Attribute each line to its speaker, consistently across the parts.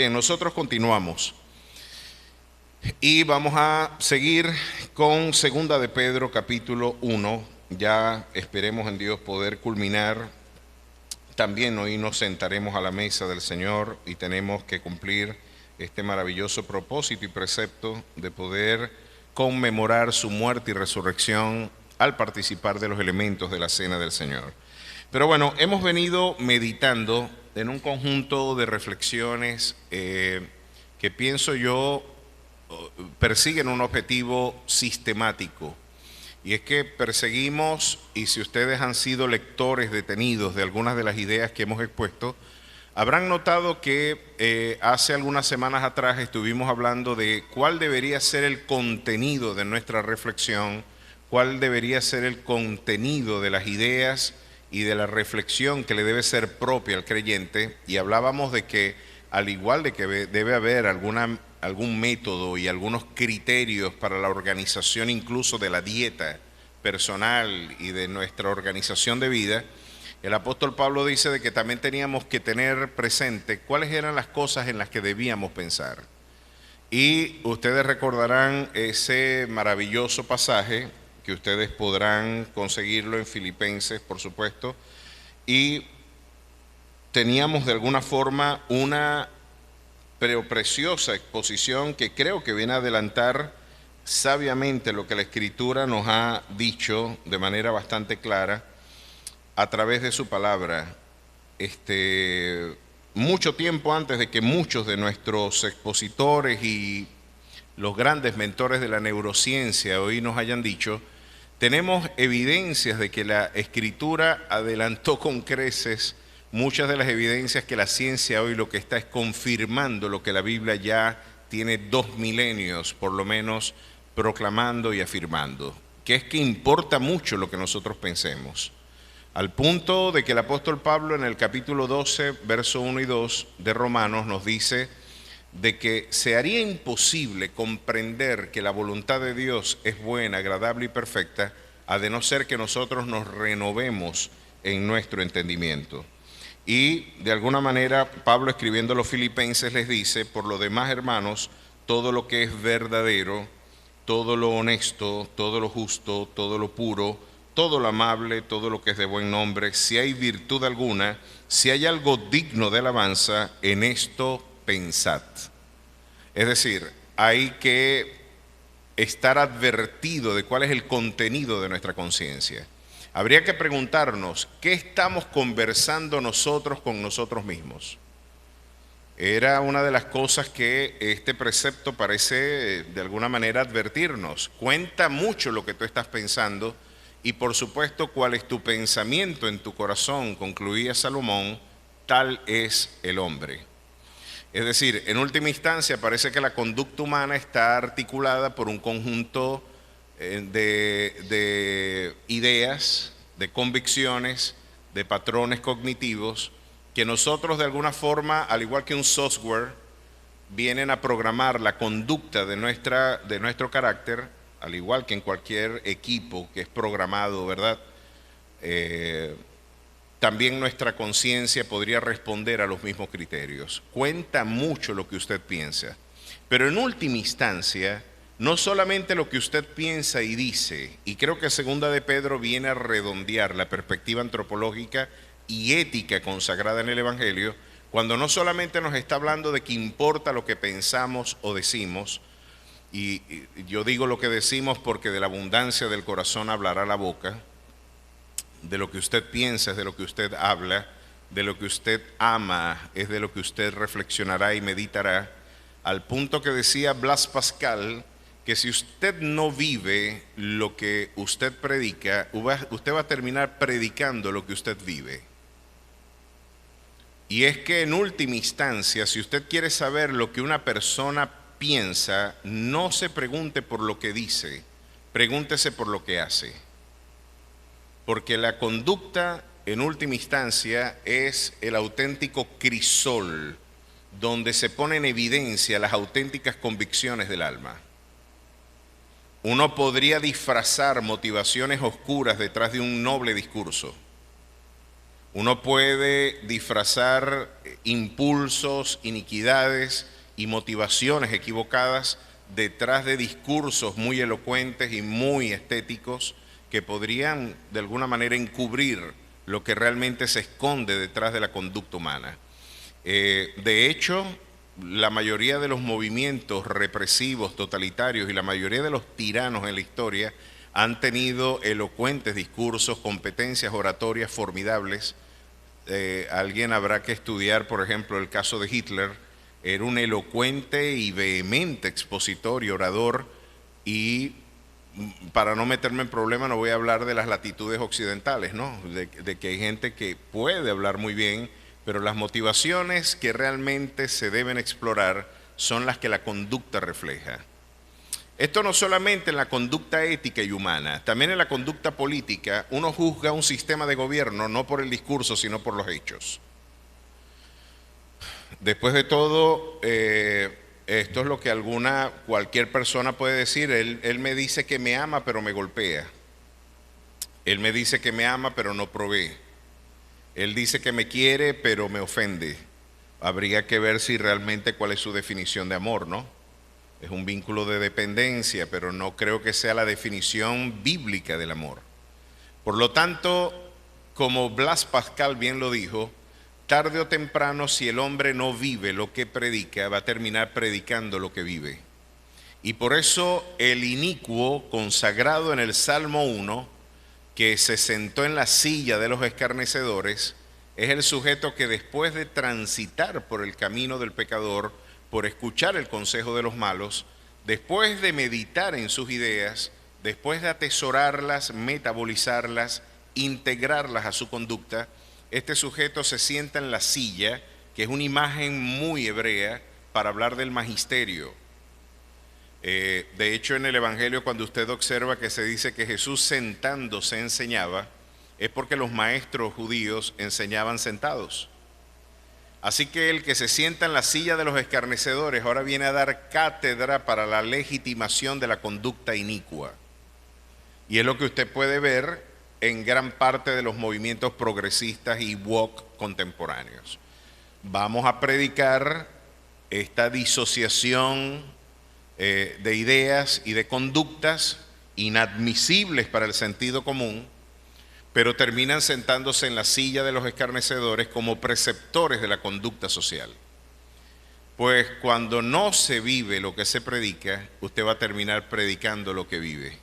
Speaker 1: Bien, nosotros continuamos y vamos a seguir con Segunda de Pedro capítulo 1. Ya esperemos en Dios poder culminar. También hoy nos sentaremos a la mesa del Señor y tenemos que cumplir este maravilloso propósito y precepto de poder conmemorar su muerte y resurrección al participar de los elementos de la cena del Señor. Pero bueno, hemos venido meditando en un conjunto de reflexiones que pienso yo persiguen un objetivo sistemático. Y es que perseguimos, y si ustedes han sido lectores detenidos de algunas de las ideas que hemos expuesto, habrán notado que hace algunas semanas atrás estuvimos hablando de cuál debería ser el contenido de nuestra reflexión, cuál debería ser el contenido de las ideas y de la reflexión que le debe ser propia al creyente, y hablábamos de que al igual de que debe haber algún método y algunos criterios para la organización incluso de la dieta personal y de nuestra organización de vida, el apóstol Pablo dice de que también teníamos que tener presente cuáles eran las cosas en las que debíamos pensar. Y ustedes recordarán ese maravilloso pasaje, que ustedes podrán conseguirlo en Filipenses, por supuesto, y teníamos de alguna forma una preciosa exposición que creo que viene a adelantar sabiamente lo que la Escritura nos ha dicho de manera bastante clara a través de su palabra. Mucho tiempo antes de que muchos de nuestros expositores y los grandes mentores de la neurociencia hoy nos hayan dicho, tenemos evidencias de que la Escritura adelantó con creces muchas de las evidencias que la ciencia hoy lo que está es confirmando lo que la Biblia ya tiene 2 milenios, por lo menos, proclamando y afirmando, que es que importa mucho lo que nosotros pensemos. Al punto de que el apóstol Pablo en el capítulo 12, verso 1 y 2 de Romanos nos dice de que se haría imposible comprender que la voluntad de Dios es buena, agradable y perfecta, a de no ser que nosotros nos renovemos en nuestro entendimiento. Y de alguna manera Pablo, escribiendo a los filipenses, les dice: por lo demás, hermanos, todo lo que es verdadero, todo lo honesto, todo lo justo, todo lo puro, todo lo amable, todo lo que es de buen nombre, si hay virtud alguna, si hay algo digno de alabanza, en esto pensad. Es decir, hay que estar advertido de cuál es el contenido de nuestra conciencia. Habría que preguntarnos, ¿qué estamos conversando nosotros con nosotros mismos? Era una de las cosas que este precepto parece de alguna manera advertirnos. Cuenta mucho lo que tú estás pensando y por supuesto cuál es tu pensamiento en tu corazón, concluía Salomón, tal es el hombre. Es decir, en última instancia parece que la conducta humana está articulada por un conjunto de ideas, de convicciones, de patrones cognitivos que nosotros de alguna forma, al igual que un software, vienen a programar la conducta de nuestro carácter, al igual que en cualquier equipo que es programado, ¿verdad? También nuestra conciencia podría responder a los mismos criterios. Cuenta mucho lo que usted piensa, pero en última instancia, no solamente lo que usted piensa y dice, y creo que Segunda de Pedro viene a redondear la perspectiva antropológica y ética consagrada en el Evangelio, cuando no solamente nos está hablando de que importa lo que pensamos o decimos, y yo digo lo que decimos porque de la abundancia del corazón hablará la boca, de lo que usted piensa es de lo que usted habla, de lo que usted ama es de lo que usted reflexionará y meditará, al punto que decía Blas Pascal, que si usted no vive lo que usted predica, usted va a terminar predicando lo que usted vive. Y es que en última instancia, si usted quiere saber lo que una persona piensa, no se pregunte por lo que dice, pregúntese por lo que hace. Porque la conducta, en última instancia, es el auténtico crisol donde se ponen en evidencia las auténticas convicciones del alma. Uno podría disfrazar motivaciones oscuras detrás de un noble discurso. Uno puede disfrazar impulsos, iniquidades y motivaciones equivocadas detrás de discursos muy elocuentes y muy estéticos que podrían de alguna manera encubrir lo que realmente se esconde detrás de la conducta humana. De hecho, la mayoría de los movimientos represivos, totalitarios y la mayoría de los tiranos en la historia han tenido elocuentes discursos, competencias oratorias formidables. Alguien habrá que estudiar, por ejemplo, el caso de Hitler. Era un elocuente y vehemente expositor y orador, y para no meterme en problemas no voy a hablar de las latitudes occidentales, ¿no? De que hay gente que puede hablar muy bien, pero las motivaciones que realmente se deben explorar son las que la conducta refleja. Esto no solamente en la conducta ética y humana, también en la conducta política. Uno juzga un sistema de gobierno no por el discurso, sino por los hechos. Después de todo, esto es lo que cualquier persona puede decir. Él me dice que me ama, pero me golpea. Él me dice que me ama, pero no provee. Él dice que me quiere, pero me ofende. Habría que ver si realmente cuál es su definición de amor, ¿no? Es un vínculo de dependencia, pero no creo que sea la definición bíblica del amor. Por lo tanto, como Blas Pascal bien lo dijo, tarde o temprano, si el hombre no vive lo que predica, va a terminar predicando lo que vive. Y por eso el inicuo consagrado en el Salmo 1, que se sentó en la silla de los escarnecedores, es el sujeto que después de transitar por el camino del pecador, por escuchar el consejo de los malos, después de meditar en sus ideas, después de atesorarlas, metabolizarlas, integrarlas a su conducta, este sujeto se sienta en la silla, que es una imagen muy hebrea para hablar del magisterio. De hecho, en el Evangelio, cuando usted observa que se dice que Jesús sentándose enseñaba, es porque los maestros judíos enseñaban sentados. Así que el que se sienta en la silla de los escarnecedores ahora viene a dar cátedra para la legitimación de la conducta inicua. Y es lo que usted puede ver en gran parte de los movimientos progresistas y woke contemporáneos. Vamos a predicar esta disociación de ideas y de conductas inadmisibles para el sentido común, pero terminan sentándose en la silla de los escarnecedores como preceptores de la conducta social. Pues cuando no se vive lo que se predica, usted va a terminar predicando lo que vive.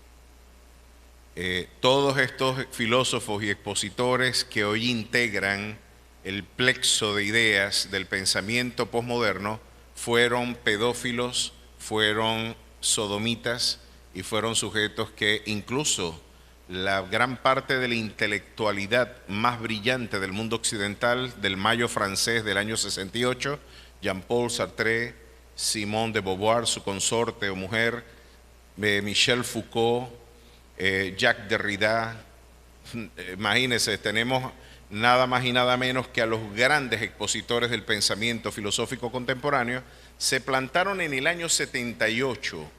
Speaker 1: Todos estos filósofos y expositores que hoy integran el plexo de ideas del pensamiento posmoderno fueron pedófilos, fueron sodomitas y fueron sujetos que incluso la gran parte de la intelectualidad más brillante del mundo occidental, del Mayo francés del año 68, Jean-Paul Sartre, Simone de Beauvoir, su consorte o mujer, Michel Foucault, Jacques Derrida, imagínense, tenemos nada más y nada menos que a los grandes expositores del pensamiento filosófico contemporáneo, se plantaron en el año 78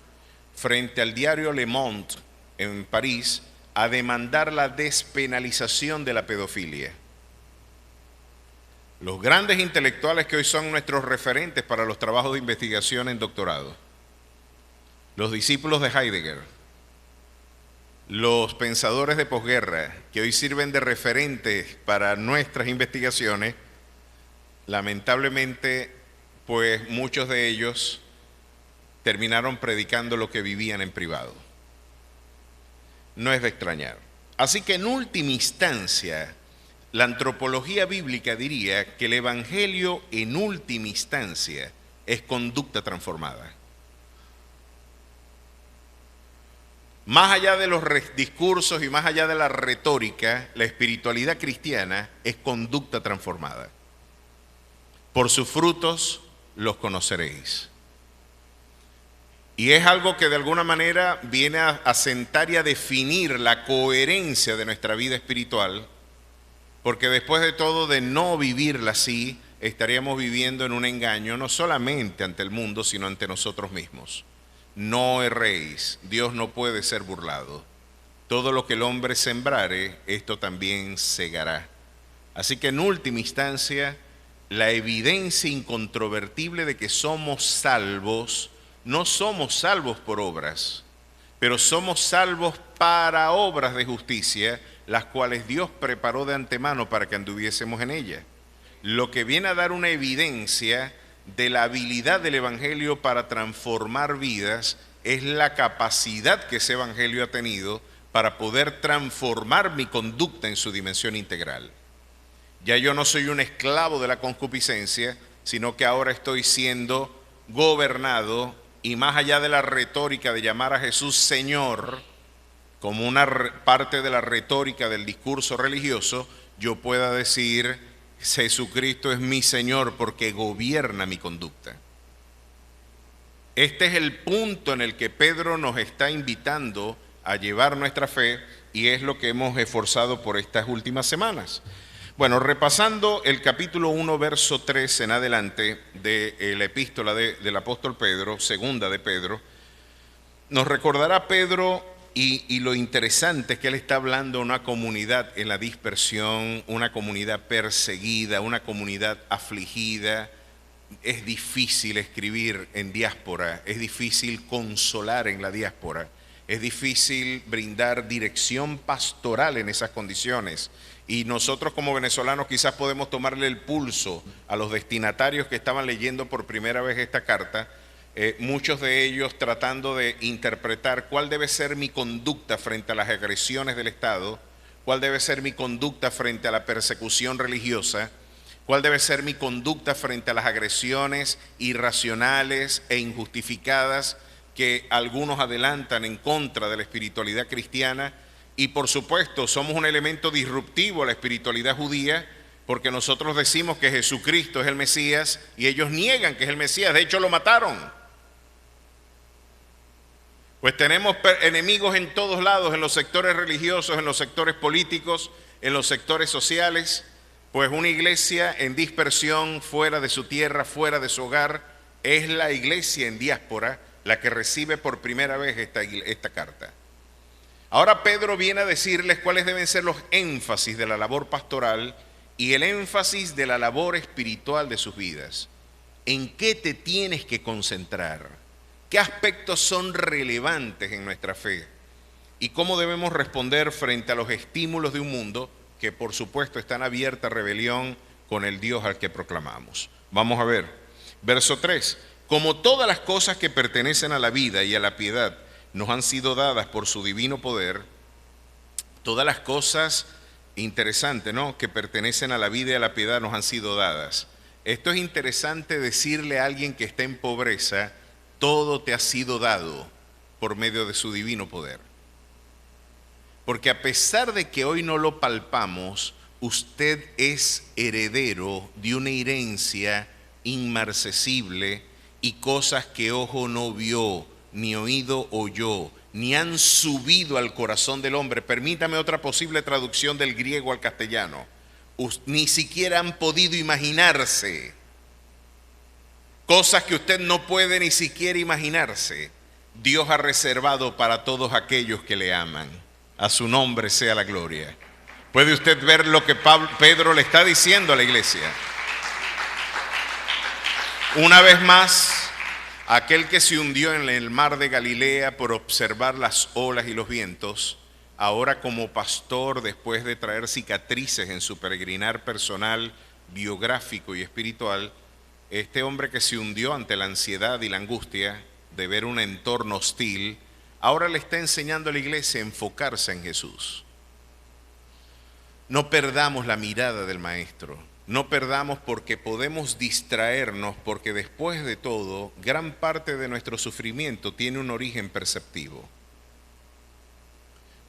Speaker 1: frente al diario Le Monde en París a demandar la despenalización de la pedofilia. Los grandes intelectuales que hoy son nuestros referentes para los trabajos de investigación en doctorado, los discípulos de Heidegger, los pensadores de posguerra que hoy sirven de referentes para nuestras investigaciones, lamentablemente, pues muchos de ellos terminaron predicando lo que vivían en privado. No es de extrañar. Así que en última instancia, la antropología bíblica diría que el evangelio en última instancia es conducta transformada. Más allá de los discursos y más allá de la retórica, la espiritualidad cristiana es conducta transformada. Por sus frutos los conoceréis. Y es algo que de alguna manera viene a sentar y a definir la coherencia de nuestra vida espiritual, porque después de todo, de no vivirla así, estaríamos viviendo en un engaño, no solamente ante el mundo, sino ante nosotros mismos. No erréis, Dios no puede ser burlado. Todo lo que el hombre sembrare, esto también segará. Así que en última instancia, la evidencia incontrovertible de que somos salvos, no somos salvos por obras, pero somos salvos para obras de justicia, las cuales Dios preparó de antemano para que anduviésemos en ellas. Lo que viene a dar una evidencia de la habilidad del Evangelio para transformar vidas es la capacidad que ese Evangelio ha tenido para poder transformar mi conducta en su dimensión integral. Ya yo no soy un esclavo de la concupiscencia, sino que ahora estoy siendo gobernado, y más allá de la retórica de llamar a Jesús Señor, como una parte de la retórica del discurso religioso, yo pueda decir: Jesucristo es mi Señor porque gobierna mi conducta. Este es el punto en el que Pedro nos está invitando a llevar nuestra fe, y es lo que hemos esforzado por estas últimas semanas. Bueno, repasando el capítulo 1, verso 3 en adelante de la epístola del apóstol Pedro, segunda de Pedro, nos recordará Pedro, y lo interesante es que él está hablando de una comunidad en la dispersión, una comunidad perseguida, una comunidad afligida. Es difícil escribir en diáspora, es difícil consolar en la diáspora, es difícil brindar dirección pastoral en esas condiciones. Y nosotros como venezolanos quizás podemos tomarle el pulso a los destinatarios que estaban leyendo por primera vez esta carta, muchos de ellos tratando de interpretar cuál debe ser mi conducta frente a las agresiones del Estado, cuál debe ser mi conducta frente a la persecución religiosa, cuál debe ser mi conducta frente a las agresiones irracionales e injustificadas que algunos adelantan en contra de la espiritualidad cristiana. Y por supuesto somos un elemento disruptivo a la espiritualidad judía, porque nosotros decimos que Jesucristo es el Mesías y ellos niegan que es el Mesías, de hecho lo mataron. Pues tenemos enemigos en todos lados, en los sectores religiosos, en los sectores políticos, en los sectores sociales. Pues una iglesia en dispersión, fuera de su tierra, fuera de su hogar, es la iglesia en diáspora la que recibe por primera vez esta carta. Ahora Pedro viene a decirles cuáles deben ser los énfasis de la labor pastoral y el énfasis de la labor espiritual de sus vidas. ¿En qué te tienes que concentrar? ¿Qué aspectos son relevantes en nuestra fe? ¿Y cómo debemos responder frente a los estímulos de un mundo que por supuesto está en abierta rebelión con el Dios al que proclamamos? Vamos a ver, verso 3. Como todas las cosas que pertenecen a la vida y a la piedad nos han sido dadas por su divino poder, todas las cosas, interesante, ¿no?, que pertenecen a la vida y a la piedad nos han sido dadas. Esto es interesante decirle a alguien que está en pobreza: todo te ha sido dado por medio de su divino poder. Porque a pesar de que hoy no lo palpamos, usted es heredero de una herencia inmarcesible y cosas que ojo no vio, ni oído oyó, ni han subido al corazón del hombre. Permítame otra posible traducción del griego al castellano: ni siquiera han podido imaginarse. Cosas que usted no puede ni siquiera imaginarse, Dios ha reservado para todos aquellos que le aman. A su nombre sea la gloria. ¿Puede usted ver lo que Pedro le está diciendo a la iglesia? Una vez más, aquel que se hundió en el mar de Galilea por observar las olas y los vientos, ahora como pastor, después de traer cicatrices en su peregrinar personal, biográfico y espiritual, este hombre que se hundió ante la ansiedad y la angustia de ver un entorno hostil, ahora le está enseñando a la iglesia a enfocarse en Jesús. No perdamos la mirada del Maestro, no perdamos, porque podemos distraernos, porque después de todo, gran parte de nuestro sufrimiento tiene un origen perceptivo.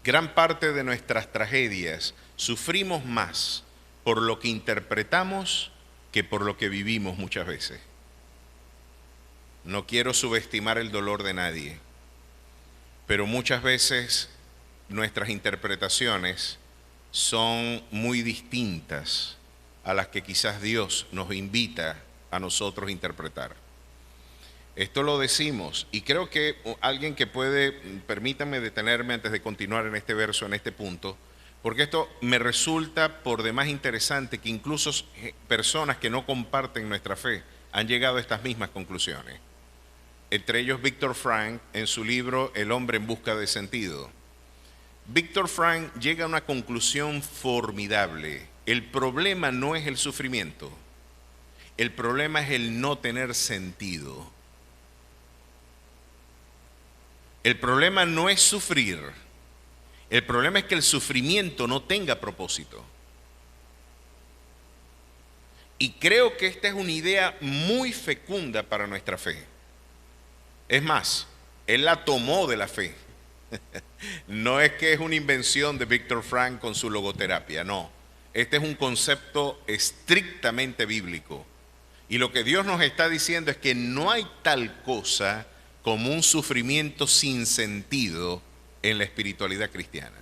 Speaker 1: Gran parte de nuestras tragedias sufrimos más por lo que interpretamos que por lo que vivimos muchas veces. No quiero subestimar el dolor de nadie, pero muchas veces nuestras interpretaciones son muy distintas a las que quizás Dios nos invita a nosotros a interpretar. Esto lo decimos, y creo que alguien que puede, permítanme detenerme antes de continuar en este verso, en este punto, Porque esto me resulta por demás interesante que incluso personas que no comparten nuestra fe han llegado a estas mismas conclusiones. Entre ellos Viktor Frankl en su libro El hombre en busca de sentido. Viktor Frankl llega a una conclusión formidable. El problema no es el sufrimiento, el problema es el no tener sentido. El problema no es sufrir, el problema es que el sufrimiento no tenga propósito. Y creo que esta es una idea muy fecunda para nuestra fe. Es más, él la tomó de la fe. No es que es una invención de Viktor Frankl con su logoterapia, no. Este es un concepto estrictamente bíblico. Y lo que Dios nos está diciendo es que no hay tal cosa como un sufrimiento sin sentido en la espiritualidad cristiana.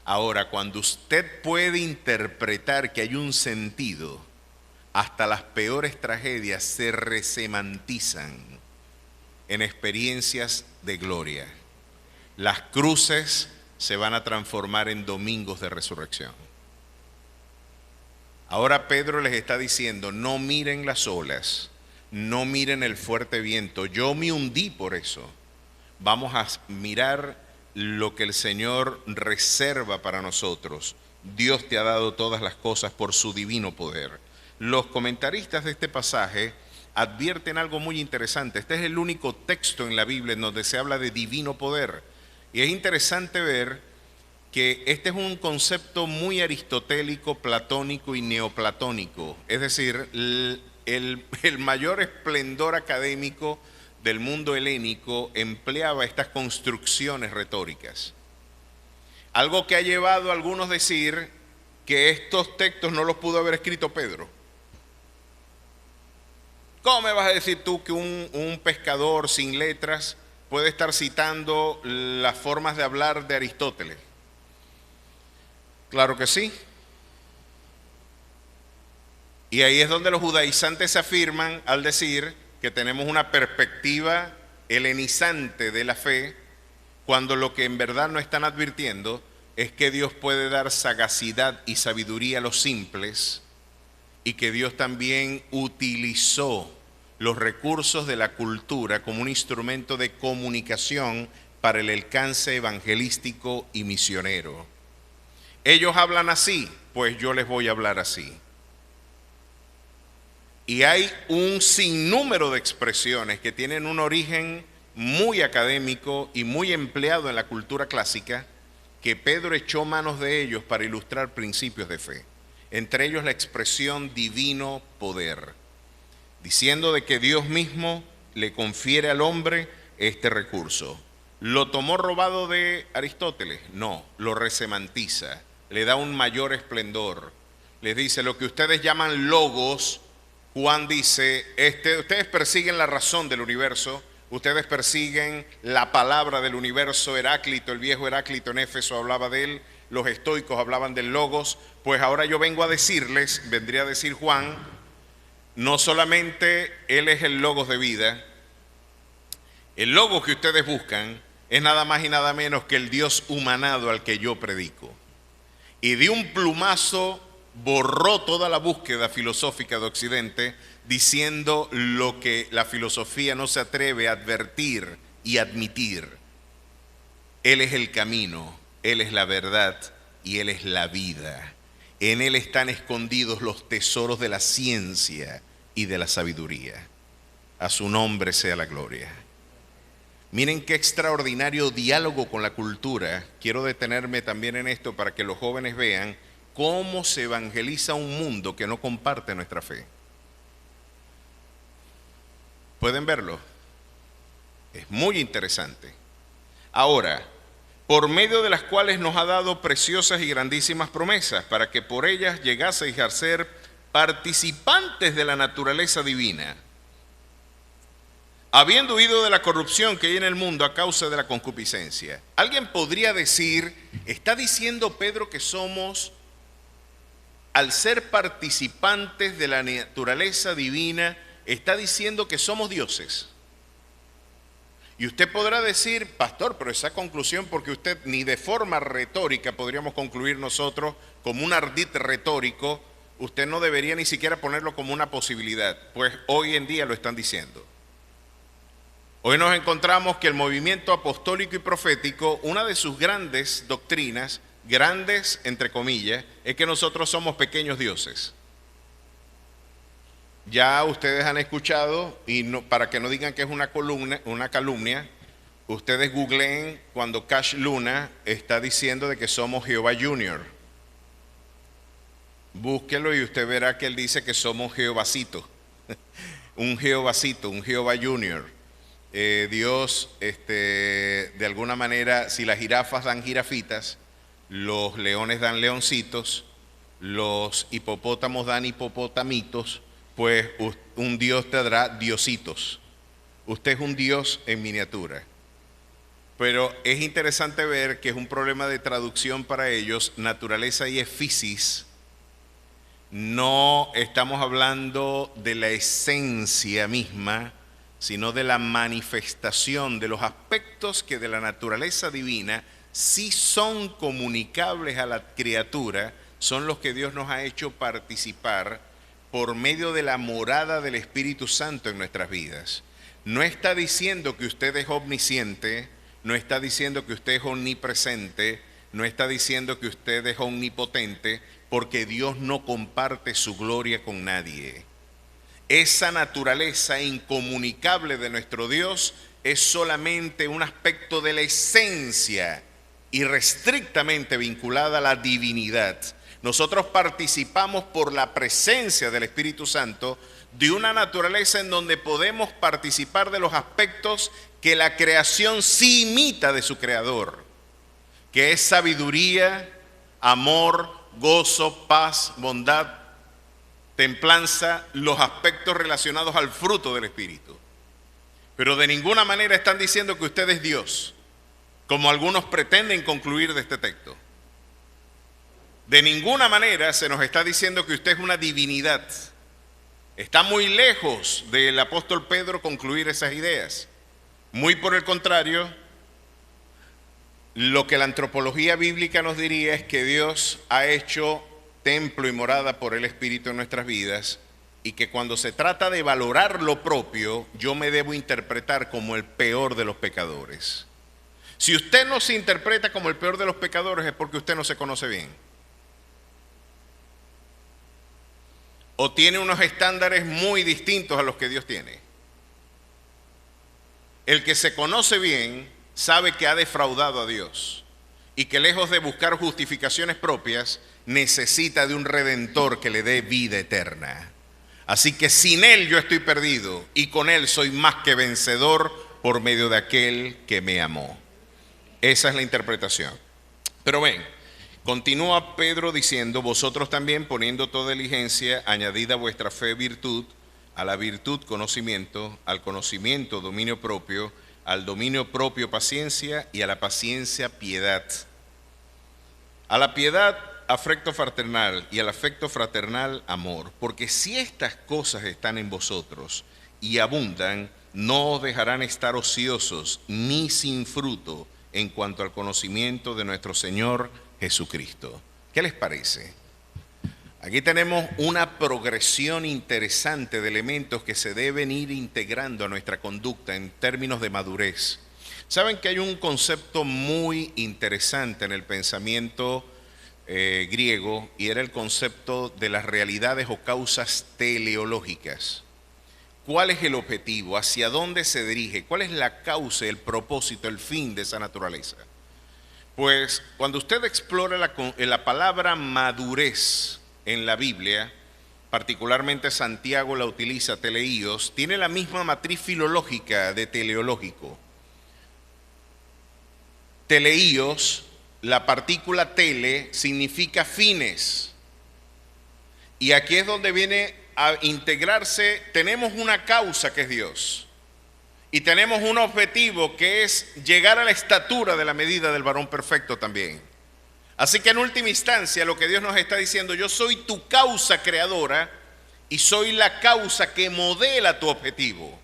Speaker 1: Ahora, cuando usted puede interpretar que hay un sentido, hasta las peores tragedias se resemantizan en experiencias de gloria. Las cruces se van a transformar en domingos de resurrección. Ahora Pedro les está diciendo, no miren las olas, no miren el fuerte viento, yo me hundí por eso. Vamos a mirar lo que el Señor reserva para nosotros. Dios te ha dado todas las cosas por su divino poder. Los comentaristas de este pasaje advierten algo muy interesante. Este es el único texto en la Biblia en donde se habla de divino poder. Y es interesante ver que este es un concepto muy aristotélico, platónico y neoplatónico. Es decir, el mayor esplendor académico del mundo helénico empleaba estas construcciones retóricas. Algo que ha llevado a algunos a decir que estos textos no los pudo haber escrito Pedro. ¿Cómo me vas a decir tú que un pescador sin letras puede estar citando las formas de hablar de Aristóteles? Claro que sí. Y ahí es donde los judaizantes afirman al decir que tenemos una perspectiva helenizante de la fe, cuando lo que en verdad no están advirtiendo es que Dios puede dar sagacidad y sabiduría a los simples y que Dios también utilizó los recursos de la cultura como un instrumento de comunicación para el alcance evangelístico y misionero. Ellos hablan así, pues yo les voy a hablar así. Y hay un sinnúmero de expresiones que tienen un origen muy académico y muy empleado en la cultura clásica, que Pedro echó manos de ellos para ilustrar principios de fe. Entre ellos la expresión divino poder, diciendo de que Dios mismo le confiere al hombre este recurso. ¿Lo tomó robado de Aristóteles? No, lo resemantiza, le da un mayor esplendor. Les dice, lo que ustedes llaman logos, Juan dice, ustedes persiguen la razón del universo, ustedes persiguen la palabra del universo. Heráclito, el viejo Heráclito en Éfeso hablaba de él, los estoicos hablaban del logos. Pues ahora yo vengo a decirles, vendría a decir Juan, no solamente él es el logos de vida, el logos que ustedes buscan es nada más y nada menos que el Dios humanado al que yo predico. Y de un plumazo borró toda la búsqueda filosófica de Occidente, diciendo lo que la filosofía no se atreve a advertir y admitir. Él es el camino, Él es la verdad y Él es la vida. En Él están escondidos los tesoros de la ciencia y de la sabiduría. A su nombre sea la gloria. Miren qué extraordinario diálogo con la cultura. Quiero detenerme también en esto para que los jóvenes vean cómo se evangeliza un mundo que no comparte nuestra fe. ¿Pueden verlo? Es muy interesante. Ahora, por medio de las cuales nos ha dado preciosas y grandísimas promesas, para que por ellas llegaseis a ser participantes de la naturaleza divina, habiendo huido de la corrupción que hay en el mundo a causa de la concupiscencia. Alguien podría decir, ¿está diciendo Pedro que somos, al ser participantes de la naturaleza divina, está diciendo que somos dioses? Y usted podrá decir, pastor, pero esa conclusión, porque usted ni de forma retórica podríamos concluir nosotros como un ardid retórico, usted no debería ni siquiera ponerlo como una posibilidad, pues hoy en día lo están diciendo. Hoy nos encontramos que el movimiento apostólico y profético, una de sus grandes doctrinas, grandes entre comillas, es que nosotros somos pequeños dioses. Ya ustedes han escuchado, y no, para que no digan que es una calumnia, ustedes googleen cuando Cash Luna está diciendo de que somos Jehová Junior. Búsquelo y usted verá que él dice que somos Jehovacito, un Jehová Junior. Dios, de alguna manera, si las jirafas dan jirafitas, los leones dan leoncitos, los hipopótamos dan hipopotamitos, pues un Dios te dará diositos. Usted es un Dios en miniatura. Pero es interesante ver que es un problema de traducción para ellos, naturaleza y efisis. No estamos hablando de la esencia misma, sino de la manifestación de los aspectos que de la naturaleza divina sí son comunicables a la criatura, son los que Dios nos ha hecho participar por medio de la morada del Espíritu Santo en nuestras vidas. No está diciendo que usted es omnisciente, no está diciendo que usted es omnipresente, no está diciendo que usted es omnipotente, porque Dios no comparte su gloria con nadie. Esa naturaleza incomunicable de nuestro Dios es solamente un aspecto de la esencia y restrictamente vinculada a la divinidad. Nosotros participamos por la presencia del Espíritu Santo de una naturaleza en donde podemos participar de los aspectos que la creación sí imita de su creador, que es sabiduría, amor, gozo, paz, bondad, templanza, los aspectos relacionados al fruto del Espíritu. Pero de ninguna manera están diciendo que usted es Dios, como algunos pretenden concluir de este texto. De ninguna manera se nos está diciendo que usted es una divinidad. Está muy lejos del apóstol Pedro concluir esas ideas. Muy por el contrario, lo que la antropología bíblica nos diría es que Dios ha hecho templo y morada por el Espíritu en nuestras vidas, y que cuando se trata de valorar lo propio, yo me debo interpretar como el peor de los pecadores. Si usted no se interpreta como el peor de los pecadores es porque usted no se conoce bien. O tiene unos estándares muy distintos a los que Dios tiene. El que se conoce bien sabe que ha defraudado a Dios y que lejos de buscar justificaciones propias, necesita de un redentor que le dé vida eterna. Así que sin Él yo estoy perdido y con Él soy más que vencedor por medio de aquel que me amó. Esa es la interpretación. Pero ven, continúa Pedro diciendo, vosotros también poniendo toda diligencia, añadid a vuestra fe virtud, a la virtud conocimiento, al conocimiento dominio propio, al dominio propio paciencia y a la paciencia piedad. A la piedad afecto fraternal y al afecto fraternal amor, porque si estas cosas están en vosotros y abundan, no os dejarán estar ociosos ni sin fruto en cuanto al conocimiento de nuestro Señor Jesucristo. ¿Qué les parece? Aquí tenemos una progresión interesante de elementos que se deben ir integrando a nuestra conducta en términos de madurez. Saben que hay un concepto muy interesante en el pensamiento griego, y era el concepto de las realidades o causas teleológicas. ¿Cuál es el objetivo? ¿Hacia dónde se dirige? ¿Cuál es la causa, el propósito, el fin de esa naturaleza? Pues cuando usted explora la palabra madurez en la Biblia, particularmente Santiago la utiliza, teleios, tiene la misma matriz filológica de teleológico. Teleios, la partícula tele significa fines. Y aquí es donde viene a integrarse, tenemos una causa que es Dios. Y tenemos un objetivo que es llegar a la estatura de la medida del varón perfecto también. Así que en última instancia lo que Dios nos está diciendo, yo soy tu causa creadora y soy la causa que modela tu objetivo.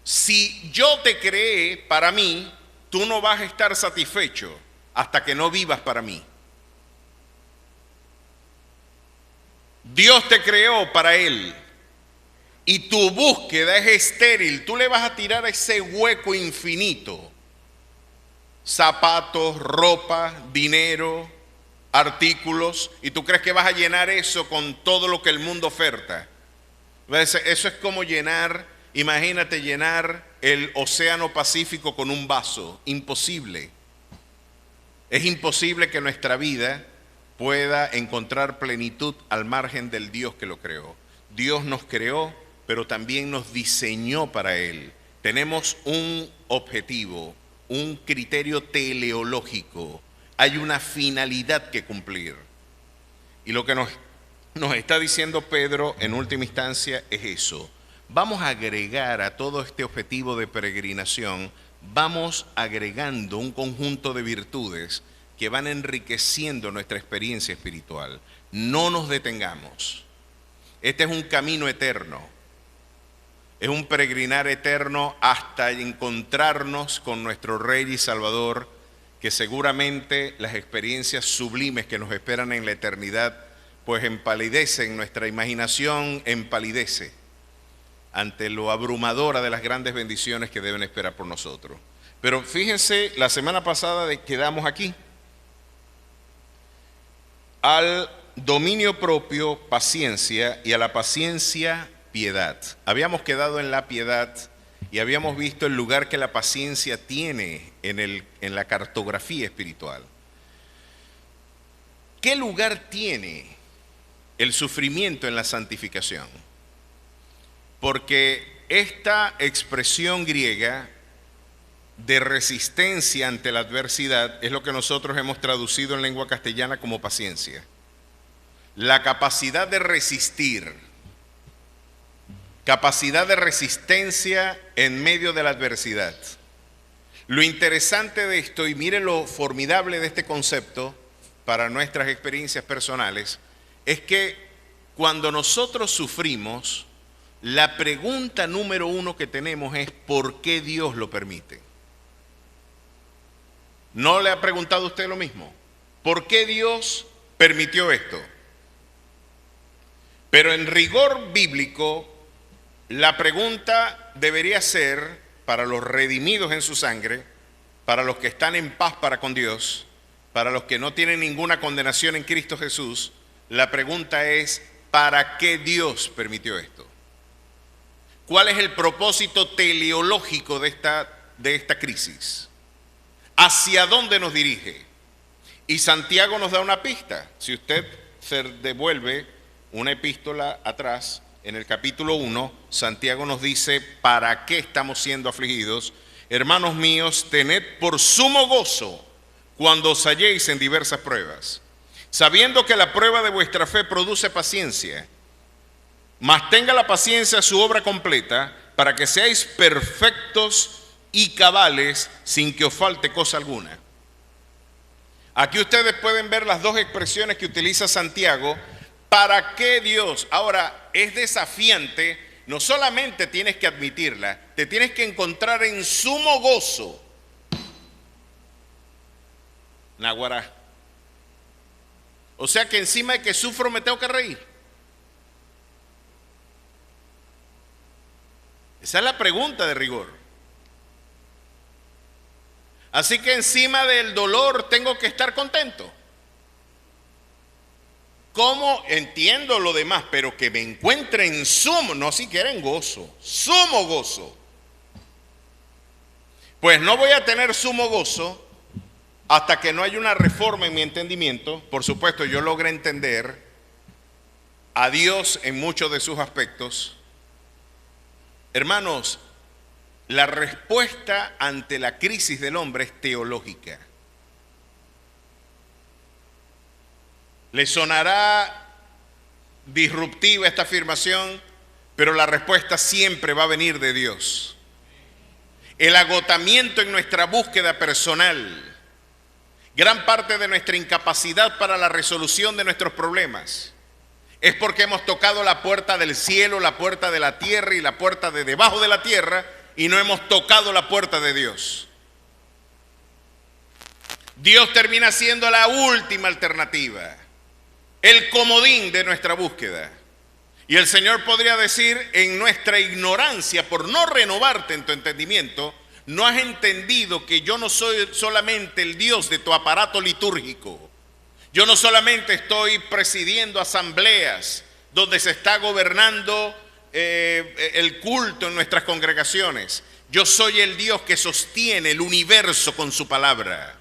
Speaker 1: Si yo te creé para mí, tú no vas a estar satisfecho hasta que no vivas para mí. Dios te creó para Él y tu búsqueda es estéril. Tú le vas a tirar a ese hueco infinito zapatos, ropa, dinero, artículos, y tú crees que vas a llenar eso con todo lo que el mundo oferta. Eso es como llenar, imagínate llenar el océano Pacífico con un vaso. Imposible. Es imposible que nuestra vida pueda encontrar plenitud al margen del Dios que lo creó. Dios nos creó, pero también nos diseñó para Él. Tenemos un objetivo, un criterio teleológico. Hay una finalidad que cumplir. Y lo que nos está diciendo Pedro en última instancia es eso. Vamos a agregar a todo este objetivo de peregrinación, vamos agregando un conjunto de virtudes que van enriqueciendo nuestra experiencia espiritual. No nos detengamos. Este es un camino eterno. Es un peregrinar eterno hasta encontrarnos con nuestro Rey y Salvador, que seguramente las experiencias sublimes que nos esperan en la eternidad, pues empalidecen, nuestra imaginación empalidece ante lo abrumadora de las grandes bendiciones que deben esperar por nosotros. Pero fíjense, la semana pasada quedamos aquí. Al dominio propio, paciencia, y a la paciencia, piedad. Habíamos quedado en la piedad y habíamos visto el lugar que la paciencia tiene en la cartografía espiritual. ¿Qué lugar tiene el sufrimiento en la santificación? Porque esta expresión griega de resistencia ante la adversidad es lo que nosotros hemos traducido en lengua castellana como paciencia. La capacidad de resistir, capacidad de resistencia en medio de la adversidad. Lo interesante de esto, y mire lo formidable de este concepto para nuestras experiencias personales, es que cuando nosotros sufrimos, la pregunta número uno que tenemos es ¿por qué Dios lo permite? ¿No le ha preguntado usted lo mismo? ¿Por qué Dios permitió esto? Pero en rigor bíblico, la pregunta debería ser, para los redimidos en su sangre, para los que están en paz para con Dios, para los que no tienen ninguna condenación en Cristo Jesús, la pregunta es, ¿para qué Dios permitió esto? ¿Cuál es el propósito teleológico de esta crisis? ¿Hacia dónde nos dirige? Y Santiago nos da una pista. Si usted se devuelve una epístola atrás, en el capítulo 1, Santiago nos dice, ¿para qué estamos siendo afligidos? Hermanos míos, tened por sumo gozo cuando os halléis en diversas pruebas, sabiendo que la prueba de vuestra fe produce paciencia. Mas tenga la paciencia su obra completa, para que seáis perfectos y cabales, sin que os falte cosa alguna. Aquí ustedes pueden ver las dos expresiones que utiliza Santiago. ¿Para qué Dios? Ahora, es desafiante, no solamente tienes que admitirla, te tienes que encontrar en sumo gozo. Naguará. O sea que encima de que sufro me tengo que reír. Esa es la pregunta de rigor. Así que encima del dolor tengo que estar contento. ¿Cómo? Entiendo lo demás, pero que me encuentre en sumo, no siquiera en gozo, sumo gozo. Pues no voy a tener sumo gozo hasta que no haya una reforma en mi entendimiento. Por supuesto, yo logré entender a Dios en muchos de sus aspectos. Hermanos, la respuesta ante la crisis del hombre es teológica. Le sonará disruptiva esta afirmación, pero la respuesta siempre va a venir de Dios. El agotamiento en nuestra búsqueda personal, gran parte de nuestra incapacidad para la resolución de nuestros problemas, es porque hemos tocado la puerta del cielo, la puerta de la tierra y la puerta de debajo de la tierra, y no hemos tocado la puerta de Dios. Dios termina siendo la última alternativa, el comodín de nuestra búsqueda. Y el Señor podría decir, en nuestra ignorancia, por no renovarte en tu entendimiento, no has entendido que yo no soy solamente el Dios de tu aparato litúrgico. Yo no solamente estoy presidiendo asambleas donde se está gobernando el culto en nuestras congregaciones. Yo soy el Dios que sostiene el universo con su palabra.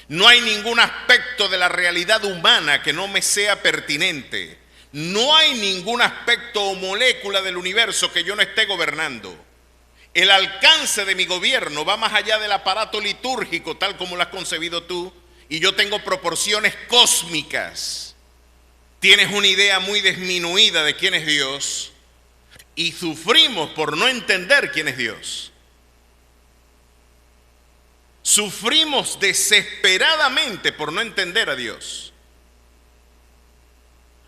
Speaker 1: No hay ningún aspecto de la realidad humana que no me sea pertinente. No hay ningún aspecto o molécula del universo que yo no esté gobernando. El alcance de mi gobierno va más allá del aparato litúrgico tal como lo has concebido tú, y yo tengo proporciones cósmicas. Tienes una idea muy disminuida de quién es Dios y sufrimos por no entender quién es Dios. Sufrimos desesperadamente por no entender a Dios.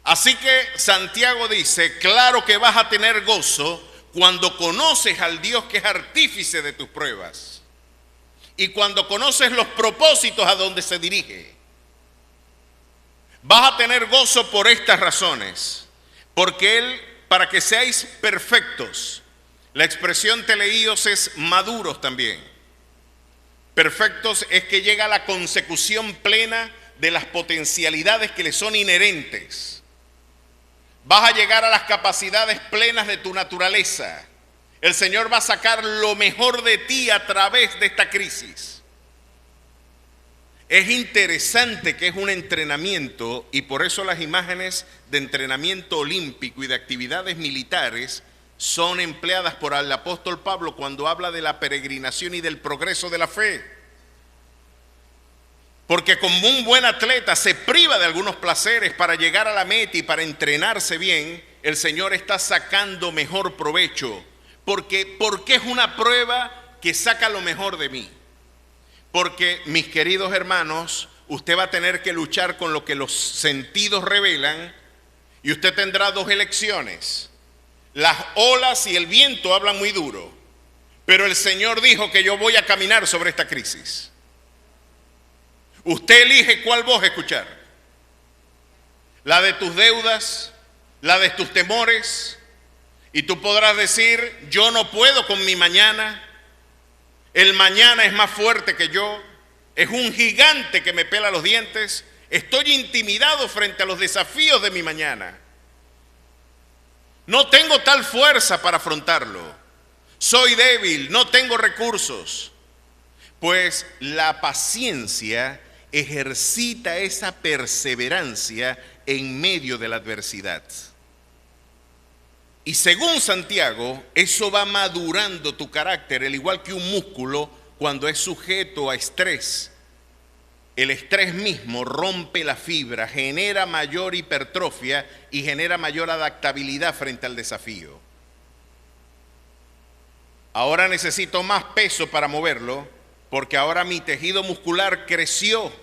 Speaker 1: Así que Santiago dice, claro que vas a tener gozo cuando conoces al Dios que es artífice de tus pruebas y cuando conoces los propósitos a donde se dirige. Vas a tener gozo por estas razones, porque Él, para que seáis perfectos, la expresión teleíos es maduros también. Perfectos es que llega a la consecución plena de las potencialidades que le son inherentes. Vas a llegar a las capacidades plenas de tu naturaleza. El Señor va a sacar lo mejor de ti a través de esta crisis. Es interesante que es un entrenamiento, y por eso las imágenes de entrenamiento olímpico y de actividades militares son empleadas por el apóstol Pablo cuando habla de la peregrinación y del progreso de la fe. Porque como un buen atleta se priva de algunos placeres para llegar a la meta y para entrenarse bien, el Señor está sacando mejor provecho. ¿Por qué es una prueba que saca lo mejor de mí? Porque, mis queridos hermanos, usted va a tener que luchar con lo que los sentidos revelan y usted tendrá dos elecciones. Las olas y el viento hablan muy duro, pero el Señor dijo que yo voy a caminar sobre esta crisis. Usted elige cuál voz escuchar. La de tus deudas, la de tus temores, y tú podrás decir, yo no puedo con mi mañana. El mañana es más fuerte que yo, es un gigante que me pela los dientes, estoy intimidado frente a los desafíos de mi mañana. No tengo tal fuerza para afrontarlo, soy débil, no tengo recursos. Pues la paciencia ejercita esa perseverancia en medio de la adversidad. Y según Santiago, eso va madurando tu carácter, al igual que un músculo cuando es sujeto a estrés. El estrés mismo rompe la fibra, genera mayor hipertrofia y genera mayor adaptabilidad frente al desafío. Ahora necesito más peso para moverlo, porque ahora mi tejido muscular creció.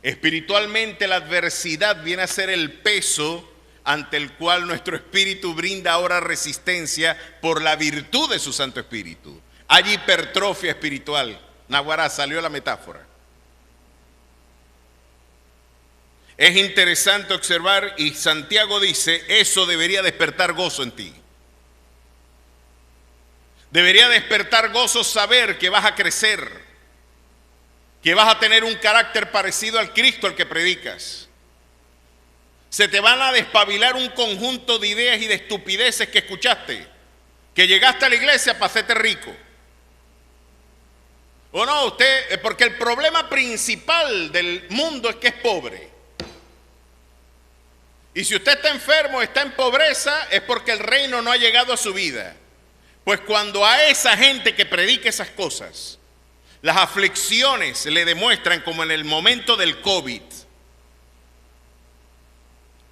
Speaker 1: Espiritualmente la adversidad viene a ser el peso ante el cual nuestro espíritu brinda ahora resistencia por la virtud de su Santo Espíritu. Hay hipertrofia espiritual. Naguará, salió la metáfora. Es interesante observar, y Santiago dice, eso debería despertar gozo en ti. Debería despertar gozo saber que vas a crecer, que vas a tener un carácter parecido al Cristo al que predicas. Se te van a despabilar un conjunto de ideas y de estupideces que escuchaste, que llegaste a la iglesia para hacerte rico. O no, usted, porque el problema principal del mundo es que es pobre. Y si usted está enfermo, está en pobreza, es porque el reino no ha llegado a su vida. Pues cuando a esa gente que predica esas cosas, las aflicciones le demuestran, como en el momento del COVID,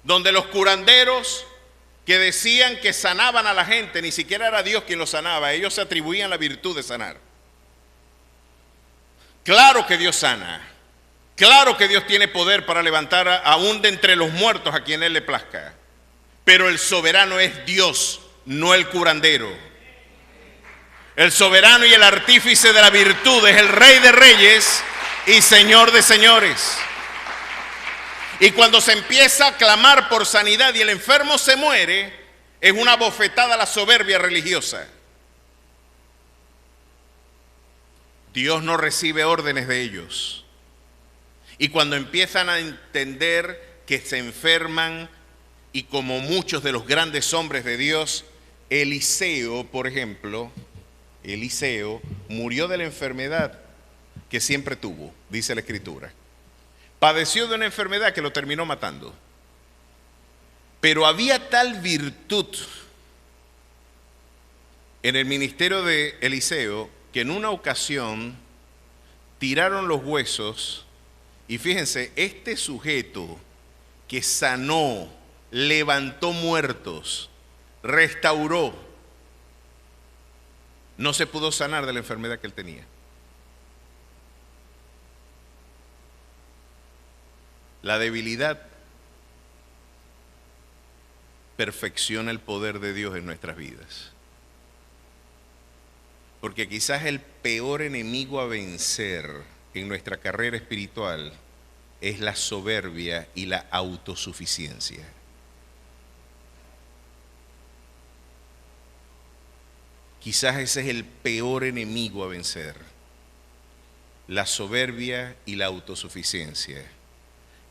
Speaker 1: donde los curanderos que decían que sanaban a la gente, ni siquiera era Dios quien los sanaba, ellos se atribuían la virtud de sanar. Claro que Dios sana, claro que Dios tiene poder para levantar aún de entre los muertos a quien Él le plazca, pero el soberano es Dios, no el curandero. El soberano y el artífice de la virtud es el Rey de reyes y Señor de señores. Y cuando se empieza a clamar por sanidad y el enfermo se muere, es una bofetada a la soberbia religiosa. Dios no recibe órdenes de ellos. Y cuando empiezan a entender que se enferman, y como muchos de los grandes hombres de Dios, Eliseo, por ejemplo, Eliseo murió de la enfermedad que siempre tuvo, dice la Escritura. Padeció de una enfermedad que lo terminó matando. Pero había tal virtud en el ministerio de Eliseo que en una ocasión tiraron los huesos y fíjense, este sujeto que sanó, levantó muertos, restauró, no se pudo sanar de la enfermedad que él tenía. La debilidad perfecciona el poder de Dios en nuestras vidas. Porque quizás el peor enemigo a vencer en nuestra carrera espiritual es la soberbia y la autosuficiencia. Quizás ese es el peor enemigo a vencer, la soberbia y la autosuficiencia.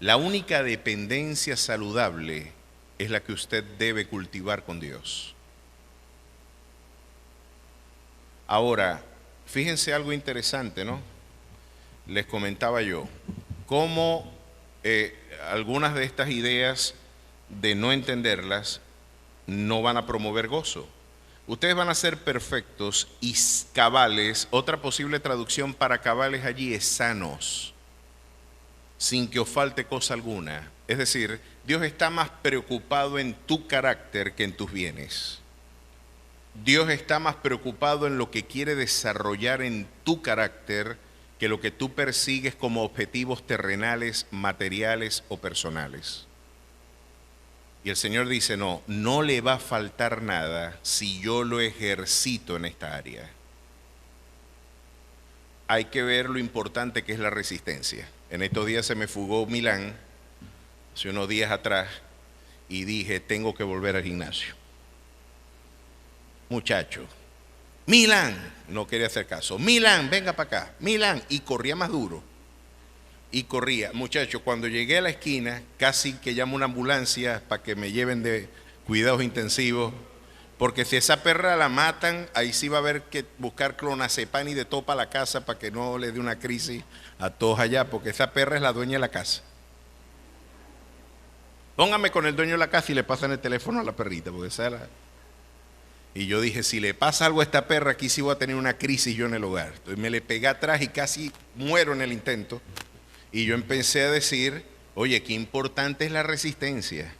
Speaker 1: La única dependencia saludable es la que usted debe cultivar con Dios. Ahora, fíjense algo interesante, ¿no? Les comentaba yo, cómo algunas de estas ideas, de no entenderlas, no van a promover gozo. Ustedes van a ser perfectos y cabales. Otra posible traducción para cabales allí es sanos, sin que os falte cosa alguna. Es decir, Dios está más preocupado en tu carácter que en tus bienes. Dios está más preocupado en lo que quiere desarrollar en tu carácter que lo que tú persigues como objetivos terrenales, materiales o personales. Y el Señor dice, no le va a faltar nada si yo lo ejercito en esta área. Hay que ver lo importante que es la resistencia. En estos días se me fugó Milán, hace unos días atrás, y dije, tengo que volver al gimnasio. Muchacho, Milán, no quería hacer caso. Milán, venga para acá. Milán, y corría más duro. Y corría. Muchacho, cuando llegué a la esquina, casi que llamo una ambulancia para que me lleven de cuidados intensivos. Porque si esa perra la matan, ahí sí va a haber que buscar clonazepam y de todo para la casa para que no le dé una crisis a todos allá, porque esa perra es la dueña de la casa. Póngame con el dueño de la casa y le pasan el teléfono a la perrita, porque esa es la... Y yo dije, si le pasa algo a esta perra, aquí sí voy a tener una crisis yo en el hogar. Entonces me le pegué atrás y casi muero en el intento. Y yo empecé a decir, oye, qué importante es la resistencia.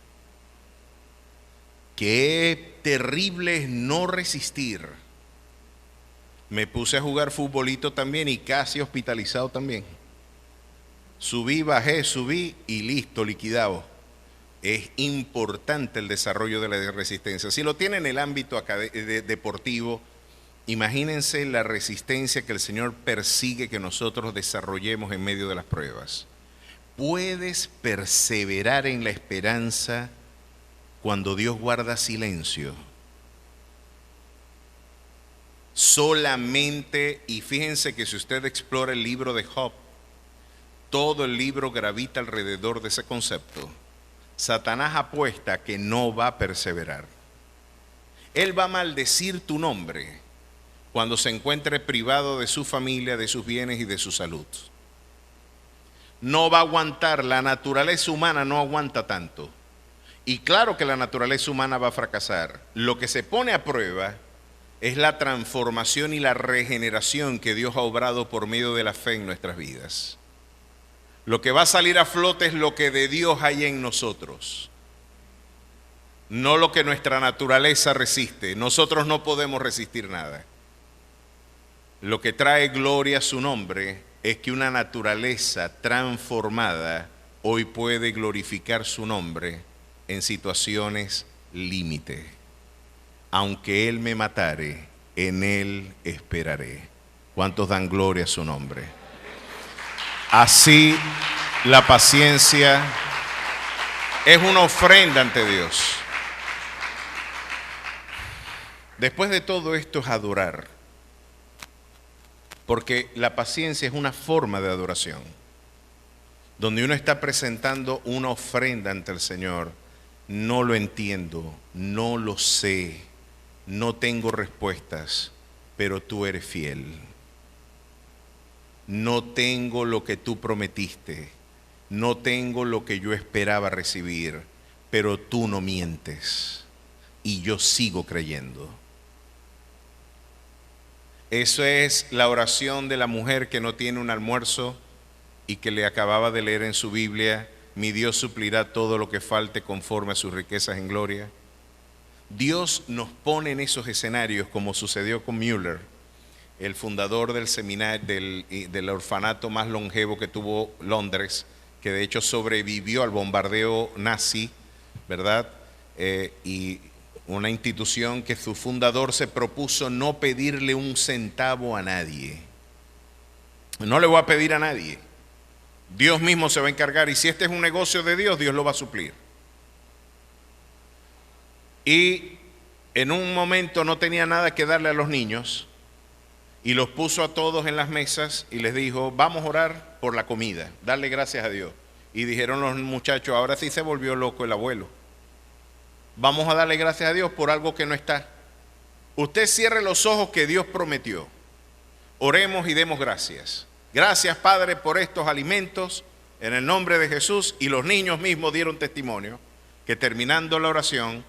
Speaker 1: Qué terrible es no resistir. Me puse a jugar futbolito también y casi hospitalizado también. Subí, bajé, subí y listo, liquidado. Es importante el desarrollo de la resistencia. Si lo tiene en el ámbito deportivo, imagínense la resistencia que el Señor persigue que nosotros desarrollemos en medio de las pruebas. Puedes perseverar en la esperanza cuando Dios guarda silencio. Solamente, y fíjense que si usted explora el libro de Job, todo el libro gravita alrededor de ese concepto. Satanás apuesta que no va a perseverar. Él va a maldecir tu nombre cuando se encuentre privado de su familia, de sus bienes y de su salud. No va a aguantar, la naturaleza humana no aguanta tanto. Y claro que la naturaleza humana va a fracasar. Lo que se pone a prueba es la transformación y la regeneración que Dios ha obrado por medio de la fe en nuestras vidas. Lo que va a salir a flote es lo que de Dios hay en nosotros, no lo que nuestra naturaleza resiste. Nosotros no podemos resistir nada. Lo que trae gloria a su nombre es que una naturaleza transformada hoy puede glorificar su nombre en situaciones límite. Aunque Él me matare, en Él esperaré. ¿Cuántos dan gloria a su nombre? Así la paciencia es una ofrenda ante Dios. Después de todo esto es adorar, porque la paciencia es una forma de adoración, donde uno está presentando una ofrenda ante el Señor. No lo entiendo, no lo sé, no tengo respuestas, pero tú eres fiel. No tengo lo que tú prometiste, no tengo lo que yo esperaba recibir, pero tú no mientes y yo sigo creyendo. Eso es la oración de la mujer que no tiene un almuerzo y que le acababa de leer en su Biblia: mi Dios suplirá todo lo que falte conforme a sus riquezas en gloria. Dios nos pone en esos escenarios, como sucedió con Müller, el fundador del seminario, del orfanato más longevo que tuvo Londres, que de hecho sobrevivió al bombardeo nazi, ¿verdad? Y una institución que su fundador se propuso no pedirle un centavo a nadie. No le voy a pedir a nadie. Dios mismo se va a encargar, y si este es un negocio de Dios, Dios lo va a suplir. Y en un momento no tenía nada que darle a los niños, y los puso a todos en las mesas y les dijo: vamos a orar por la comida, darle gracias a Dios. Y dijeron los muchachos: ahora sí se volvió loco el abuelo. Vamos a darle gracias a Dios por algo que no está. Usted cierre los ojos, que Dios prometió. Oremos y demos gracias. Gracias, Padre, por estos alimentos, en el nombre de Jesús. Y los niños mismos dieron testimonio que terminando la oración,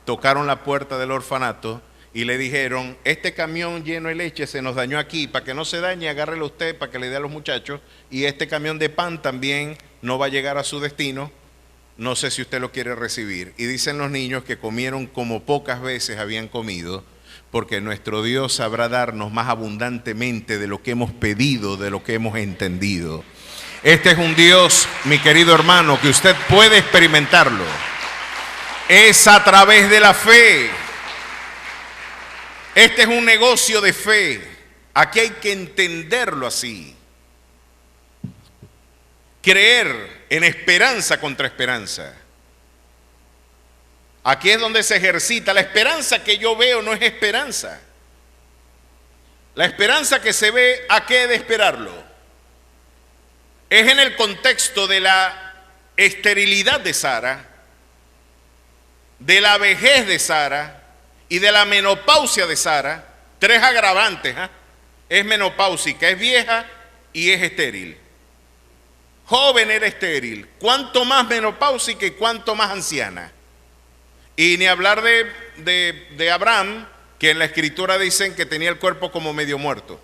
Speaker 1: tocaron la puerta del orfanato y le dijeron: este camión lleno de leche se nos dañó aquí, para que no se dañe, agárrelo usted para que le dé a los muchachos, y este camión de pan también no va a llegar a su destino, no sé si usted lo quiere recibir. Y dicen los niños que comieron como pocas veces habían comido, porque nuestro Dios sabrá darnos más abundantemente de lo que hemos pedido, de lo que hemos entendido. Este es un Dios, mi querido hermano, que usted puede experimentarlo. Es a través de la fe. Este es un negocio de fe. Aquí hay que entenderlo así. Creer en esperanza contra esperanza. Aquí es donde se ejercita. La esperanza que yo veo no es esperanza. La esperanza que se ve, ¿a qué he de esperarlo? Es en el contexto de la esterilidad de Sara, de la vejez de Sara y de la menopausia de Sara. Tres agravantes, ¿eh? Es menopáusica, es vieja y es estéril. Joven era estéril, cuánto más menopáusica y cuánto más anciana. Y ni hablar de Abraham, que en la escritura dicen que tenía el cuerpo como medio muerto.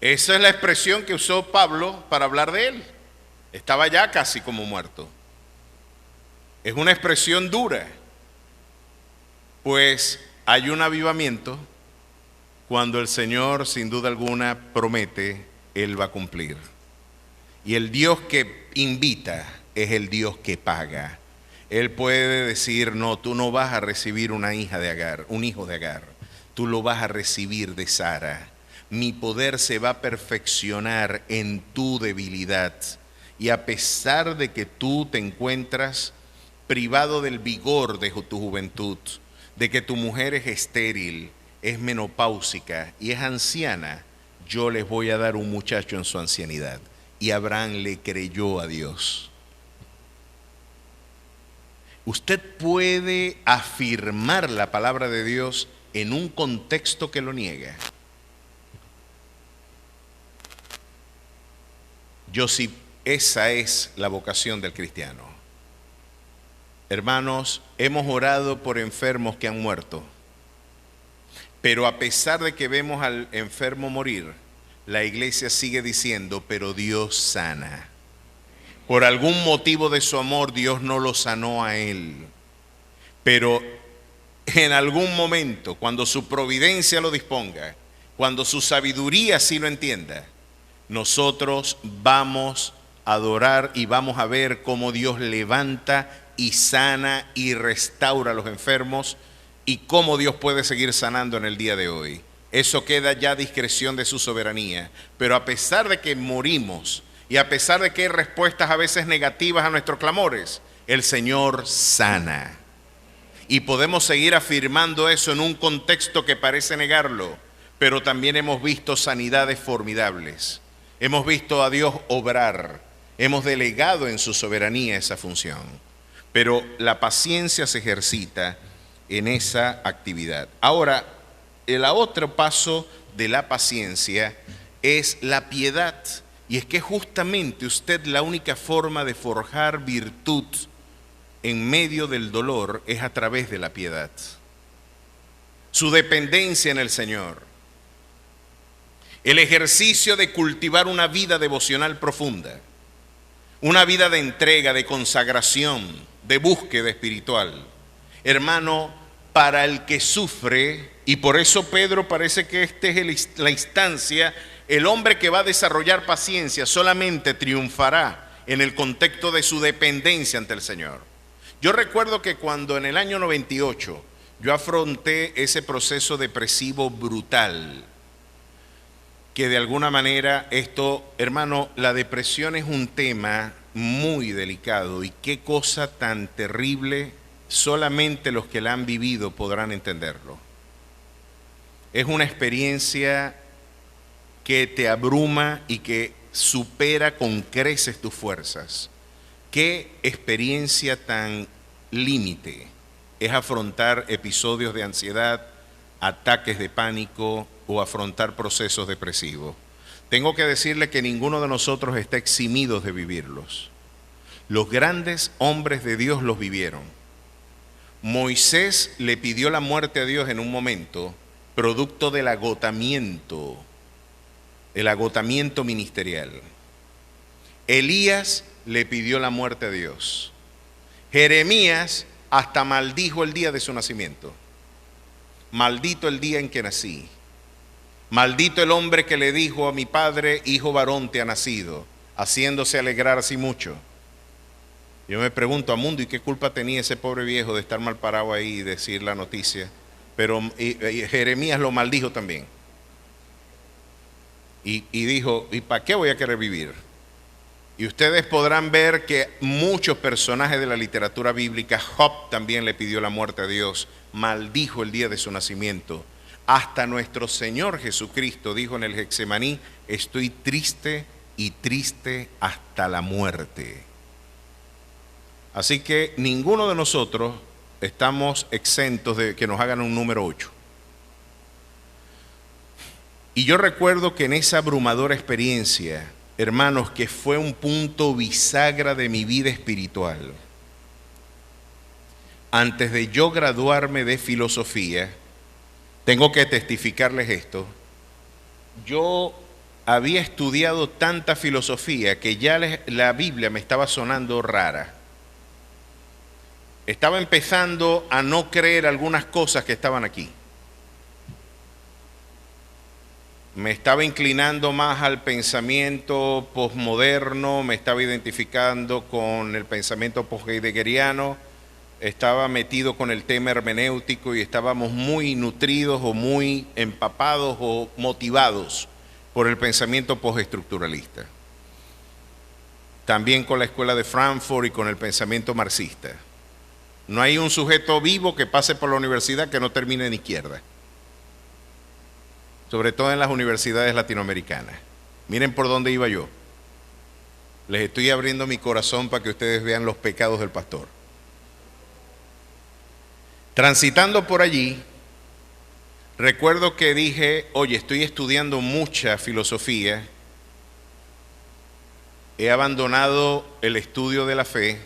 Speaker 1: Esa es la expresión que usó Pablo para hablar de él. Estaba ya casi como muerto. Es una expresión dura, pues hay un avivamiento cuando el Señor, sin duda alguna, promete, Él va a cumplir. Y el Dios que invita es el Dios que paga. Él puede decir: no, tú no vas a recibir una hija de Agar, un hijo de Agar, tú lo vas a recibir de Sara. Mi poder se va a perfeccionar en tu debilidad. Y a pesar de que tú te encuentras privado del vigor de tu juventud, de que tu mujer es estéril, es menopáusica y es anciana, yo les voy a dar un muchacho en su ancianidad. Y Abraham le creyó a Dios. Usted puede afirmar la palabra de Dios en un contexto que lo niega. Esa es la vocación del cristiano. Hermanos, hemos orado por enfermos que han muerto, pero a pesar de que vemos al enfermo morir, la iglesia sigue diciendo: pero Dios sana. Por algún motivo de su amor, Dios no lo sanó a él, pero en algún momento, cuando su providencia lo disponga, cuando su sabiduría así lo entienda, nosotros vamos a adorar y vamos a ver cómo Dios levanta y sana y restaura a los enfermos, y cómo Dios puede seguir sanando en el día de hoy. Eso queda ya a discreción de su soberanía. Pero a pesar de que morimos y a pesar de que hay respuestas a veces negativas a nuestros clamores, el Señor sana. Y podemos seguir afirmando eso en un contexto que parece negarlo, pero también hemos visto sanidades formidables. Hemos visto a Dios obrar. Hemos delegado en su soberanía esa función. Pero la paciencia se ejercita en esa actividad. Ahora, el otro paso de la paciencia es la piedad. Y es que justamente usted, la única forma de forjar virtud en medio del dolor es a través de la piedad. Su dependencia en el Señor. El ejercicio de cultivar una vida devocional profunda. Una vida de entrega, de consagración, de búsqueda espiritual. Hermano, para el que sufre, y por eso Pedro parece que esta es la instancia, el hombre que va a desarrollar paciencia solamente triunfará en el contexto de su dependencia ante el Señor. Yo recuerdo que cuando en el año 98 yo afronté ese proceso depresivo brutal, que de alguna manera esto, hermano, la depresión es un tema muy delicado y qué cosa tan terrible, solamente los que la han vivido podrán entenderlo. Es una experiencia que te abruma y que supera con creces tus fuerzas. Qué experiencia tan límite es afrontar episodios de ansiedad, ataques de pánico o afrontar procesos depresivos. Tengo que decirle que ninguno de nosotros está eximido de vivirlos. Los grandes hombres de Dios los vivieron. Moisés le pidió la muerte a Dios en un momento, producto del agotamiento ministerial. Elías le pidió la muerte a Dios. Jeremías hasta maldijo el día de su nacimiento. Maldito el día en que nací. Maldito el hombre que le dijo a mi padre, hijo varón te ha nacido, haciéndose alegrar así mucho. Yo me pregunto, Amundo, ¿y qué culpa tenía ese pobre viejo de estar mal parado ahí y decir la noticia? Pero Jeremías lo maldijo también. Y dijo, ¿y para qué voy a querer vivir? Y ustedes podrán ver que muchos personajes de la literatura bíblica, Job también le pidió la muerte a Dios, maldijo el día de su nacimiento. Hasta nuestro Señor Jesucristo dijo en el Getsemaní, estoy triste y triste hasta la muerte. Así que ninguno de nosotros estamos exentos de que nos hagan un número 8. Y yo recuerdo que en esa abrumadora experiencia, hermanos, que fue un punto bisagra de mi vida espiritual, antes de yo graduarme de filosofía, tengo que testificarles esto, yo había estudiado tanta filosofía que ya la Biblia me estaba sonando rara. Estaba empezando a no creer algunas cosas que estaban aquí. Me estaba inclinando más al pensamiento posmoderno, me estaba identificando con el pensamiento postheideggeriano, estaba metido con el tema hermenéutico y estábamos muy nutridos o muy empapados o motivados por el pensamiento postestructuralista. También con la escuela de Frankfurt y con el pensamiento marxista. No hay un sujeto vivo que pase por la universidad que no termine en izquierda. Sobre todo en las universidades latinoamericanas. Miren por dónde iba yo. Les estoy abriendo mi corazón para que ustedes vean los pecados del pastor. Transitando por allí, recuerdo que dije, oye, estoy estudiando mucha filosofía, he abandonado el estudio de la fe,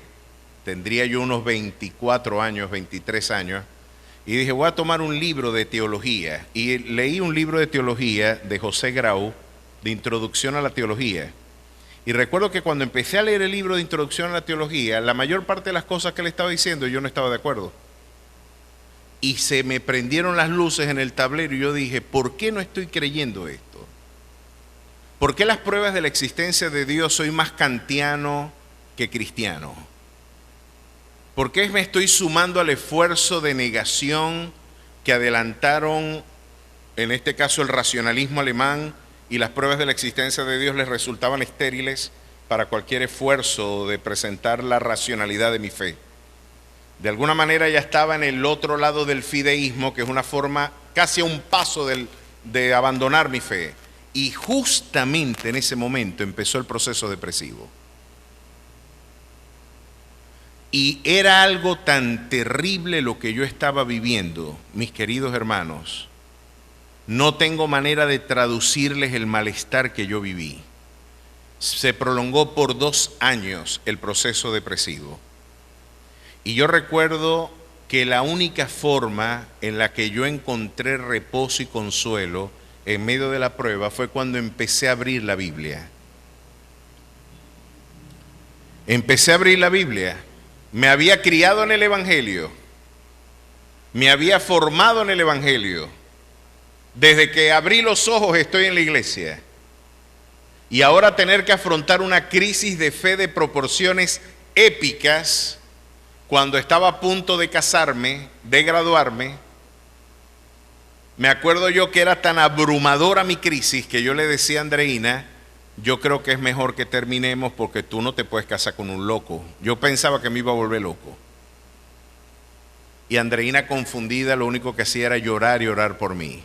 Speaker 1: tendría yo unos 24 años, 23 años, y dije, voy a tomar un libro de teología. Y leí un libro de teología de José Grau, de Introducción a la Teología. Y recuerdo que cuando empecé a leer el libro de Introducción a la Teología, la mayor parte de las cosas que él estaba diciendo yo no estaba de acuerdo. Y se me prendieron las luces en el tablero y yo dije, ¿por qué no estoy creyendo esto? ¿Por qué las pruebas de la existencia de Dios soy más kantiano que cristiano? ¿Por qué me estoy sumando al esfuerzo de negación que adelantaron, en este caso el racionalismo alemán, y las pruebas de la existencia de Dios les resultaban estériles para cualquier esfuerzo de presentar la racionalidad de mi fe. De alguna manera ya estaba en el otro lado del fideísmo, que es una forma casi a un paso de abandonar mi fe. Y justamente en ese momento empezó el proceso depresivo. Y era algo tan terrible lo que yo estaba viviendo, mis queridos hermanos. No tengo manera de traducirles el malestar que yo viví. Se prolongó por 2 años el proceso depresivo. Y yo recuerdo que la única forma en la que yo encontré reposo y consuelo en medio de la prueba fue cuando empecé a abrir la Biblia. Empecé a abrir la Biblia. Me había criado en el Evangelio. Me había formado en el Evangelio. Desde que abrí los ojos estoy en la iglesia. Y ahora tener que afrontar una crisis de fe de proporciones épicas cuando estaba a punto de casarme, de graduarme. Me acuerdo yo que era tan abrumadora mi crisis que yo le decía a Andreina, yo creo que es mejor que terminemos porque tú no te puedes casar con un loco. Yo pensaba que me iba a volver loco. Y Andreina, confundida, lo único que hacía era llorar y orar por mí.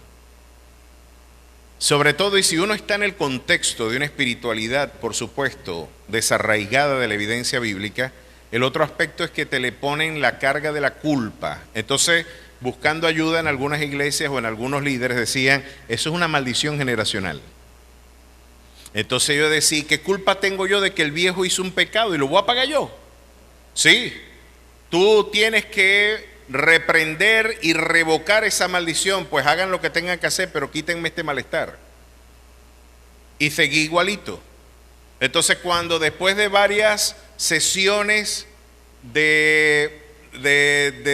Speaker 1: Sobre todo, y si uno está en el contexto de una espiritualidad, por supuesto, desarraigada de la evidencia bíblica, el otro aspecto es que te le ponen la carga de la culpa. Entonces, buscando ayuda en algunas iglesias o en algunos líderes decían, eso es una maldición generacional. Entonces yo decía, ¿qué culpa tengo yo de que el viejo hizo un pecado y lo voy a pagar yo? Sí, tú tienes que reprender y revocar esa maldición, pues hagan lo que tengan que hacer, pero quítenme este malestar. Y seguí igualito. Entonces cuando después de varias sesiones de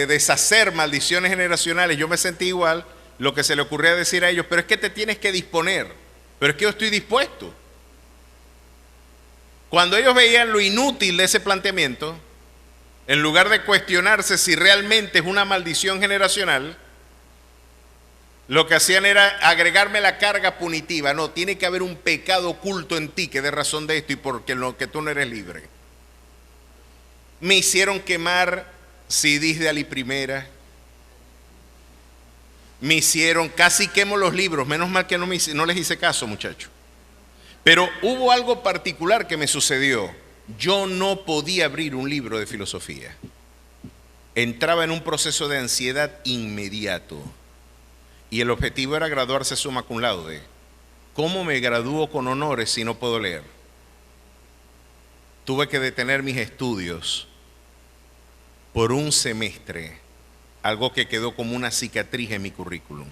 Speaker 1: deshacer maldiciones generacionales, yo me sentí igual, lo que se le ocurría decir a ellos, pero es que te tienes que disponer, pero es que yo estoy dispuesto. Cuando ellos veían lo inútil de ese planteamiento, en lugar de cuestionarse si realmente es una maldición generacional, lo que hacían era agregarme la carga punitiva. No, tiene que haber un pecado oculto en ti que dé razón de esto y porque lo que tú no eres libre. Me hicieron quemar CDs de Ali Primera. Me hicieron, casi quemo los libros, menos mal que no les hice caso, muchachos. Pero hubo algo particular que me sucedió. Yo no podía abrir un libro de filosofía. Entraba en un proceso de ansiedad inmediato. Y el objetivo era graduarse summa cum laude. ¿Cómo me gradúo con honores si no puedo leer? Tuve que detener mis estudios por un semestre, algo que quedó como una cicatriz en mi currículum.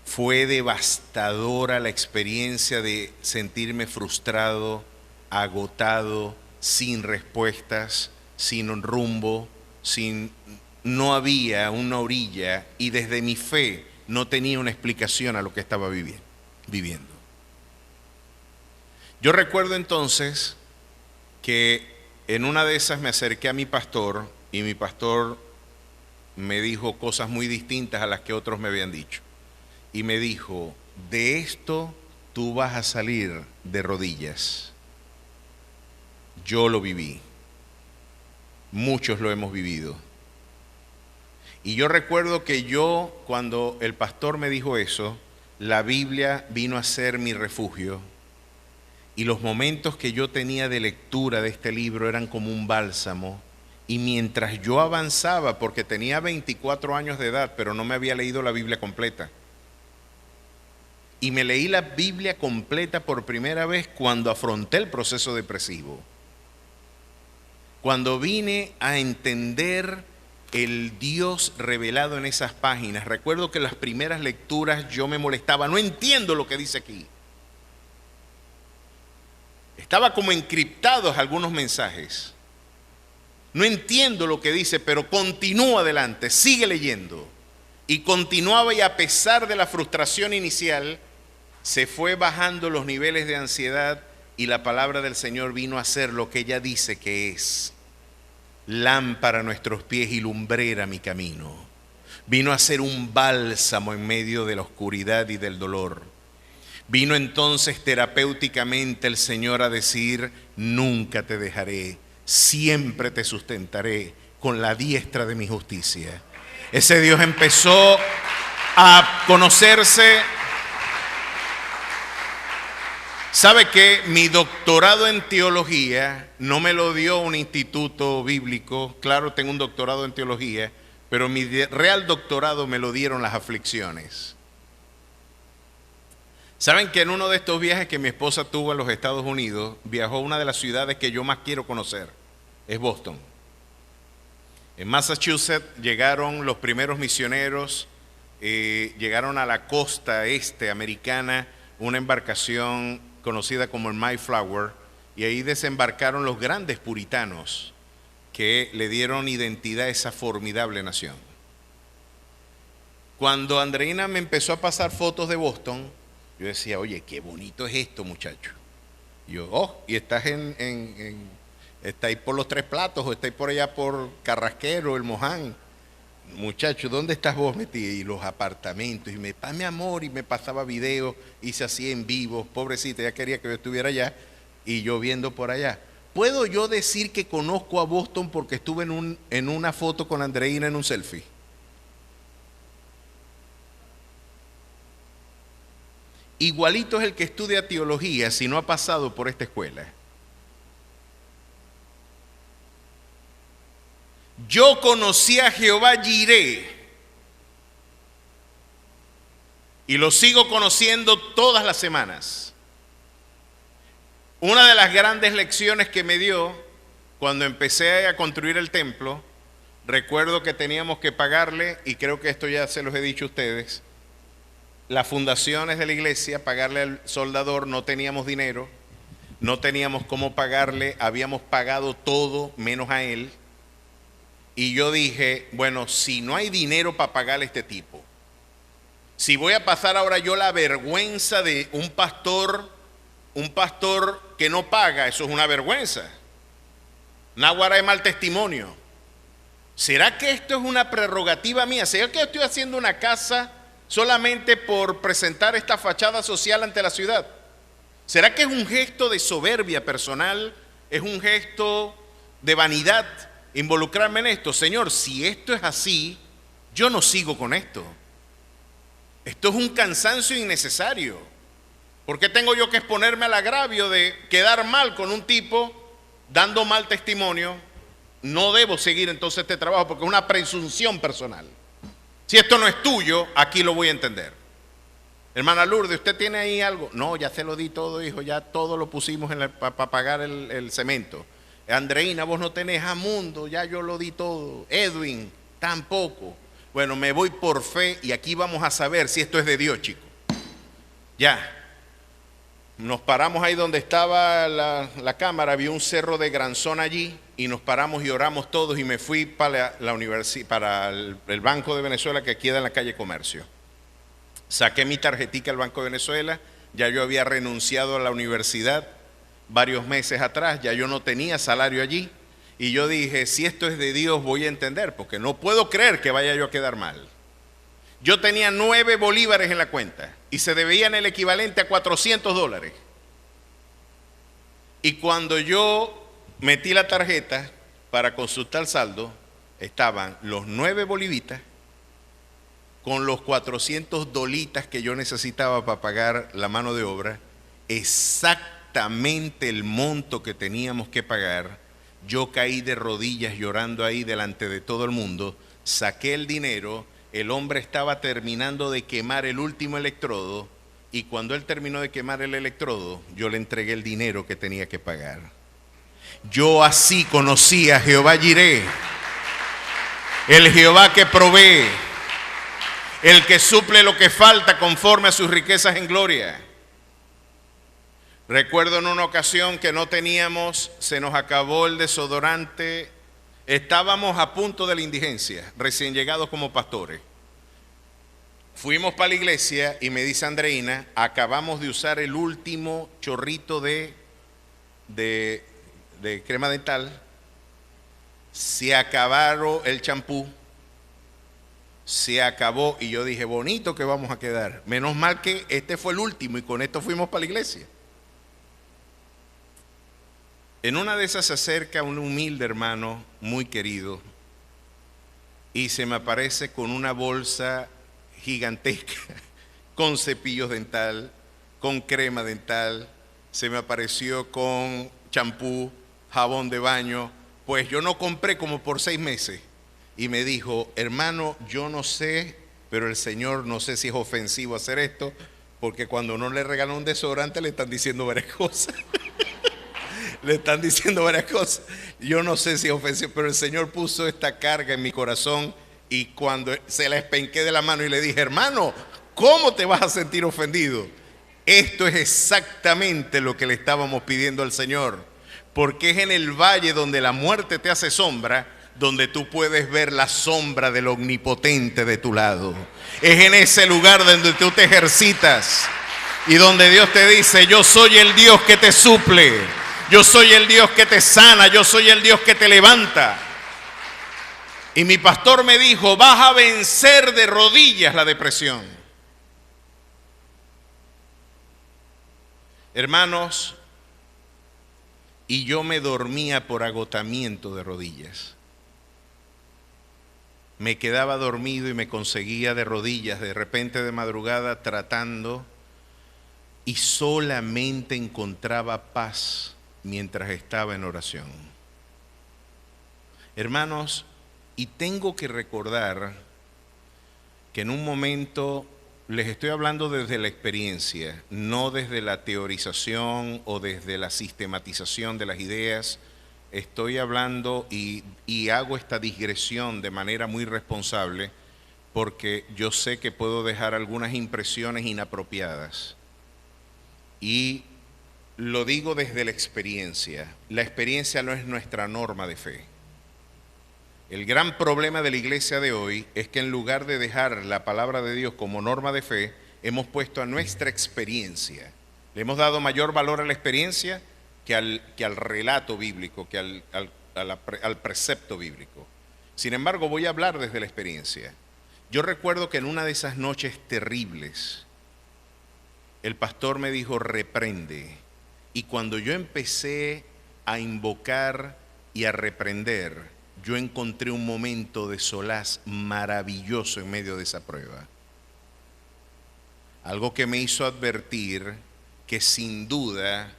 Speaker 1: Fue devastadora la experiencia de sentirme frustrado, agotado, sin respuestas, sin rumbo, no había una orilla y desde mi fe no tenía una explicación a lo que estaba viviendo. Yo recuerdo entonces que en una de esas me acerqué a mi pastor y mi pastor me dijo cosas muy distintas a las que otros me habían dicho. Y me dijo, de esto tú vas a salir de rodillas. Yo lo viví. Muchos lo hemos vivido. Y yo recuerdo que cuando el pastor me dijo eso, la Biblia vino a ser mi refugio. Y los momentos que yo tenía de lectura de este libro eran como un bálsamo. Y mientras yo avanzaba, porque tenía 24 años de edad, pero no me había leído la Biblia completa. Y me leí la Biblia completa por primera vez cuando afronté el proceso depresivo. Cuando vine a entender el Dios revelado en esas páginas. Recuerdo que en las primeras lecturas yo me molestaba, no entiendo lo que dice aquí. Estaba como encriptados algunos mensajes. No entiendo lo que dice, pero continúa adelante, sigue leyendo. Y continuaba, y a pesar de la frustración inicial, se fue bajando los niveles de ansiedad y la palabra del Señor vino a ser lo que ella dice que es: lámpara a nuestros pies y lumbrera mi camino. Vino a ser un bálsamo en medio de la oscuridad y del dolor. Vino entonces terapéuticamente el Señor a decir: nunca te dejaré, siempre te sustentaré con la diestra de mi justicia. Ese Dios empezó a conocerse. ¿Sabe que mi doctorado en teología no me lo dio un instituto bíblico? Claro, tengo un doctorado en teología, pero mi real doctorado me lo dieron las aflicciones. ¿Saben que en uno de estos viajes que mi esposa tuvo a los Estados Unidos, viajó a una de las ciudades que yo más quiero conocer? Es Boston. En Massachusetts llegaron los primeros misioneros, llegaron a la costa este americana, una embarcación conocida como el Mayflower, y ahí desembarcaron los grandes puritanos que le dieron identidad a esa formidable nación. Cuando Andreina me empezó a pasar fotos de Boston, yo decía: oye, qué bonito es esto, muchacho. Y yo: y estás estáis por los Tres Platos, o estáis por allá por Carrasquero, el Moján. Muchacho, ¿dónde estás vos metido? Y los apartamentos, y mi amor, y me pasaba videos, hice así en vivo, pobrecita, ya quería que yo estuviera allá, y yo viendo por allá. ¿Puedo yo decir que conozco a Boston porque estuve en una foto con Andreina en un selfie? Igualito es el que estudia teología si no ha pasado por esta escuela. Yo conocí a Jehová Jireh y lo sigo conociendo todas las semanas. Una de las grandes lecciones que me dio cuando empecé a construir el templo, recuerdo que teníamos que pagarle, y creo que esto ya se los he dicho a ustedes, las fundaciones de la iglesia, pagarle al soldador, no teníamos dinero, no teníamos cómo pagarle, habíamos pagado todo menos a él. Y yo dije: bueno, si no hay dinero para pagarle a este tipo, si voy a pasar ahora yo la vergüenza de un pastor que no paga, eso es una vergüenza. Náguara de mal testimonio. ¿Será que esto es una prerrogativa mía? ¿Será que estoy haciendo una casa solamente por presentar esta fachada social ante la ciudad? ¿Será que es un gesto de soberbia personal? ¿Es un gesto de vanidad involucrarme en esto? Señor, si esto es así, yo no sigo con esto. Esto es un cansancio innecesario. ¿Por qué tengo yo que exponerme al agravio de quedar mal con un tipo dando mal testimonio? No debo seguir entonces este trabajo porque es una presunción personal. Si esto no es tuyo, aquí lo voy a entender. Hermana Lourdes, ¿usted tiene ahí algo? No, ya se lo di todo, hijo, ya todo lo pusimos para pagar el cemento. Andreina, vos no tenés. A Mundo, ya yo lo di todo. Edwin, tampoco. Bueno, me voy por fe y aquí vamos a saber si esto es de Dios, chicos. Ya. Nos paramos ahí donde estaba la cámara, había un cerro de granzón allí, y nos paramos y oramos todos, y me fui para la universidad, para el Banco de Venezuela, que queda en la calle Comercio. Saqué mi tarjetica al Banco de Venezuela, ya yo había renunciado a la universidad varios meses atrás, ya yo no tenía salario allí, y yo dije: si esto es de Dios voy a entender, porque no puedo creer que vaya yo a quedar mal. Yo tenía 9 bolívares en la cuenta y se debían el equivalente a $400. Y cuando yo metí la tarjeta para consultar saldo, estaban los 9 bolivitas con los 400 dolitas que yo necesitaba para pagar la mano de obra, exactamente el monto que teníamos que pagar. Yo caí de rodillas llorando ahí delante de todo el mundo, saqué el dinero. El hombre estaba terminando de quemar el último electrodo, y cuando él terminó de quemar el electrodo, yo le entregué el dinero que tenía que pagar. Yo así conocí a Jehová Jireh, el Jehová que provee, el que suple lo que falta conforme a sus riquezas en gloria. Recuerdo en una ocasión que no teníamos, se nos acabó el desodorante. Estábamos a punto de la indigencia, recién llegados como pastores. Fuimos para la iglesia y me dice Andreina: acabamos de usar el último chorrito de crema dental, se acabaron el champú, Se acabó y yo dije, bonito que vamos a quedar. Menos mal que este fue el último y con esto fuimos para la iglesia. En una de esas se acerca un humilde hermano muy querido y se me aparece con una bolsa gigantesca, con cepillos dental, con crema dental, se me apareció con champú, jabón de baño. Pues yo no compré como por 6 meses. Y me dijo, hermano, yo no sé, pero el Señor no sé si es ofensivo hacer esto, porque cuando uno le regala un desodorante le están diciendo varias cosas. Le están diciendo varias cosas. Yo no sé si es ofensivo, pero el Señor puso esta carga en mi corazón y cuando se la espenqué de la mano y le dije, hermano, ¿cómo te vas a sentir ofendido? Esto es exactamente lo que le estábamos pidiendo al Señor, porque es en el valle donde la muerte te hace sombra, donde tú puedes ver la sombra del omnipotente de tu lado. Es en ese lugar donde tú te ejercitas y donde Dios te dice, yo soy el Dios que te suple, yo soy el Dios que te sana, yo soy el Dios que te levanta. Y mi pastor me dijo, vas a vencer de rodillas la depresión. Hermanos, y yo me dormía por agotamiento de rodillas. Me quedaba dormido y me conseguía de rodillas, de repente de madrugada tratando, y solamente encontraba paz mientras estaba en oración. Hermanos, y tengo que recordar que en un momento, les estoy hablando desde la experiencia, no desde la teorización o desde la sistematización de las ideas. Estoy hablando y hago esta digresión de manera muy responsable porque yo sé que puedo dejar algunas impresiones inapropiadas. Y lo digo desde la experiencia. La experiencia no es nuestra norma de fe. El gran problema de la iglesia de hoy es que en lugar de dejar la palabra de Dios como norma de fe, hemos puesto a nuestra experiencia. Le hemos dado mayor valor a la experiencia que al relato bíblico, que al precepto bíblico. Sin embargo, voy a hablar desde la experiencia. Yo recuerdo que en una de esas noches terribles, el pastor me dijo, reprende. Y cuando yo empecé a invocar y a reprender, yo encontré un momento de solaz maravilloso en medio de esa prueba. Algo que me hizo advertir que sin duda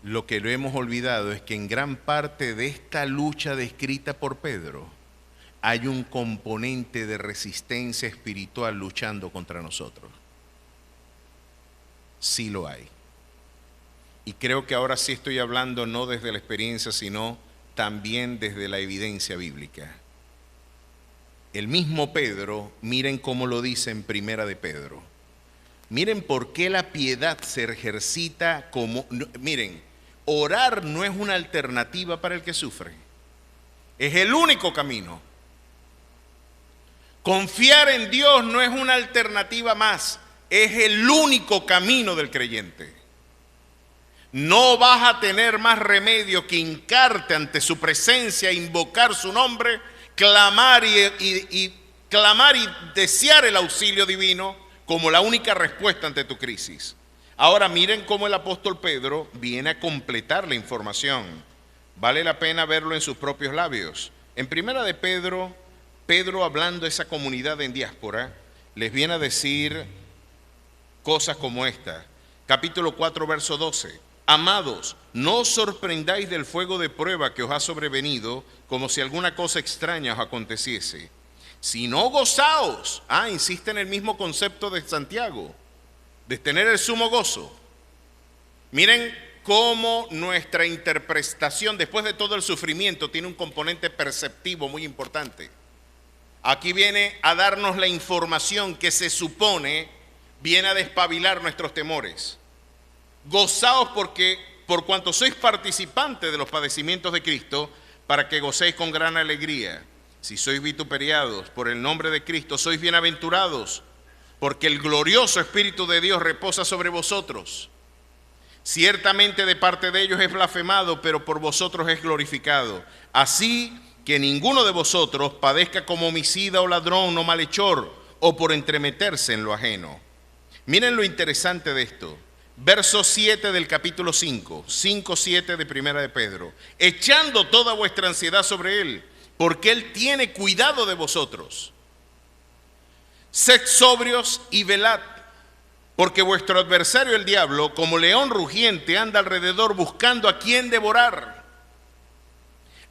Speaker 1: lo que lo hemos olvidado es que en gran parte de esta lucha descrita por Pedro hay un componente de resistencia espiritual luchando contra nosotros. Sí lo hay. Y creo que ahora sí estoy hablando no desde la experiencia, sino también desde la evidencia bíblica. El mismo Pedro, miren cómo lo dice en Primera de Pedro. Miren por qué la piedad se ejercita como... Miren, orar no es una alternativa para el que sufre. Es el único camino. Confiar en Dios no es una alternativa más. Es el único camino del creyente. No vas a tener más remedio que hincarte ante su presencia, invocar su nombre, clamar y desear el auxilio divino como la única respuesta ante tu crisis. Ahora miren cómo el apóstol Pedro viene a completar la información. Vale la pena verlo en sus propios labios. En Primera de Pedro, Pedro hablando a esa comunidad en diáspora, les viene a decir cosas como esta. Capítulo 4, verso 12. Amados, no os sorprendáis del fuego de prueba que os ha sobrevenido, como si alguna cosa extraña os aconteciese. Sino gozaos. Insiste en el mismo concepto de Santiago, de tener el sumo gozo. Miren cómo nuestra interpretación después de todo el sufrimiento tiene un componente perceptivo muy importante. Aquí viene a darnos la información que se supone viene a despabilar nuestros temores. Gozaos porque por cuanto sois participantes de los padecimientos de Cristo, para que gocéis con gran alegría. Si sois vituperiados por el nombre de Cristo, sois bienaventurados, porque el glorioso Espíritu de Dios reposa sobre vosotros. Ciertamente de parte de ellos es blasfemado, pero por vosotros es glorificado. Así que ninguno de vosotros padezca como homicida o ladrón o malhechor o por entremeterse en lo ajeno. Miren lo interesante de esto. Verso 7 del capítulo 5, 5:7 de Primera de Pedro. Echando toda vuestra ansiedad sobre Él, porque Él tiene cuidado de vosotros. Sed sobrios y velad, porque vuestro adversario el diablo, como león rugiente, anda alrededor buscando a quien devorar,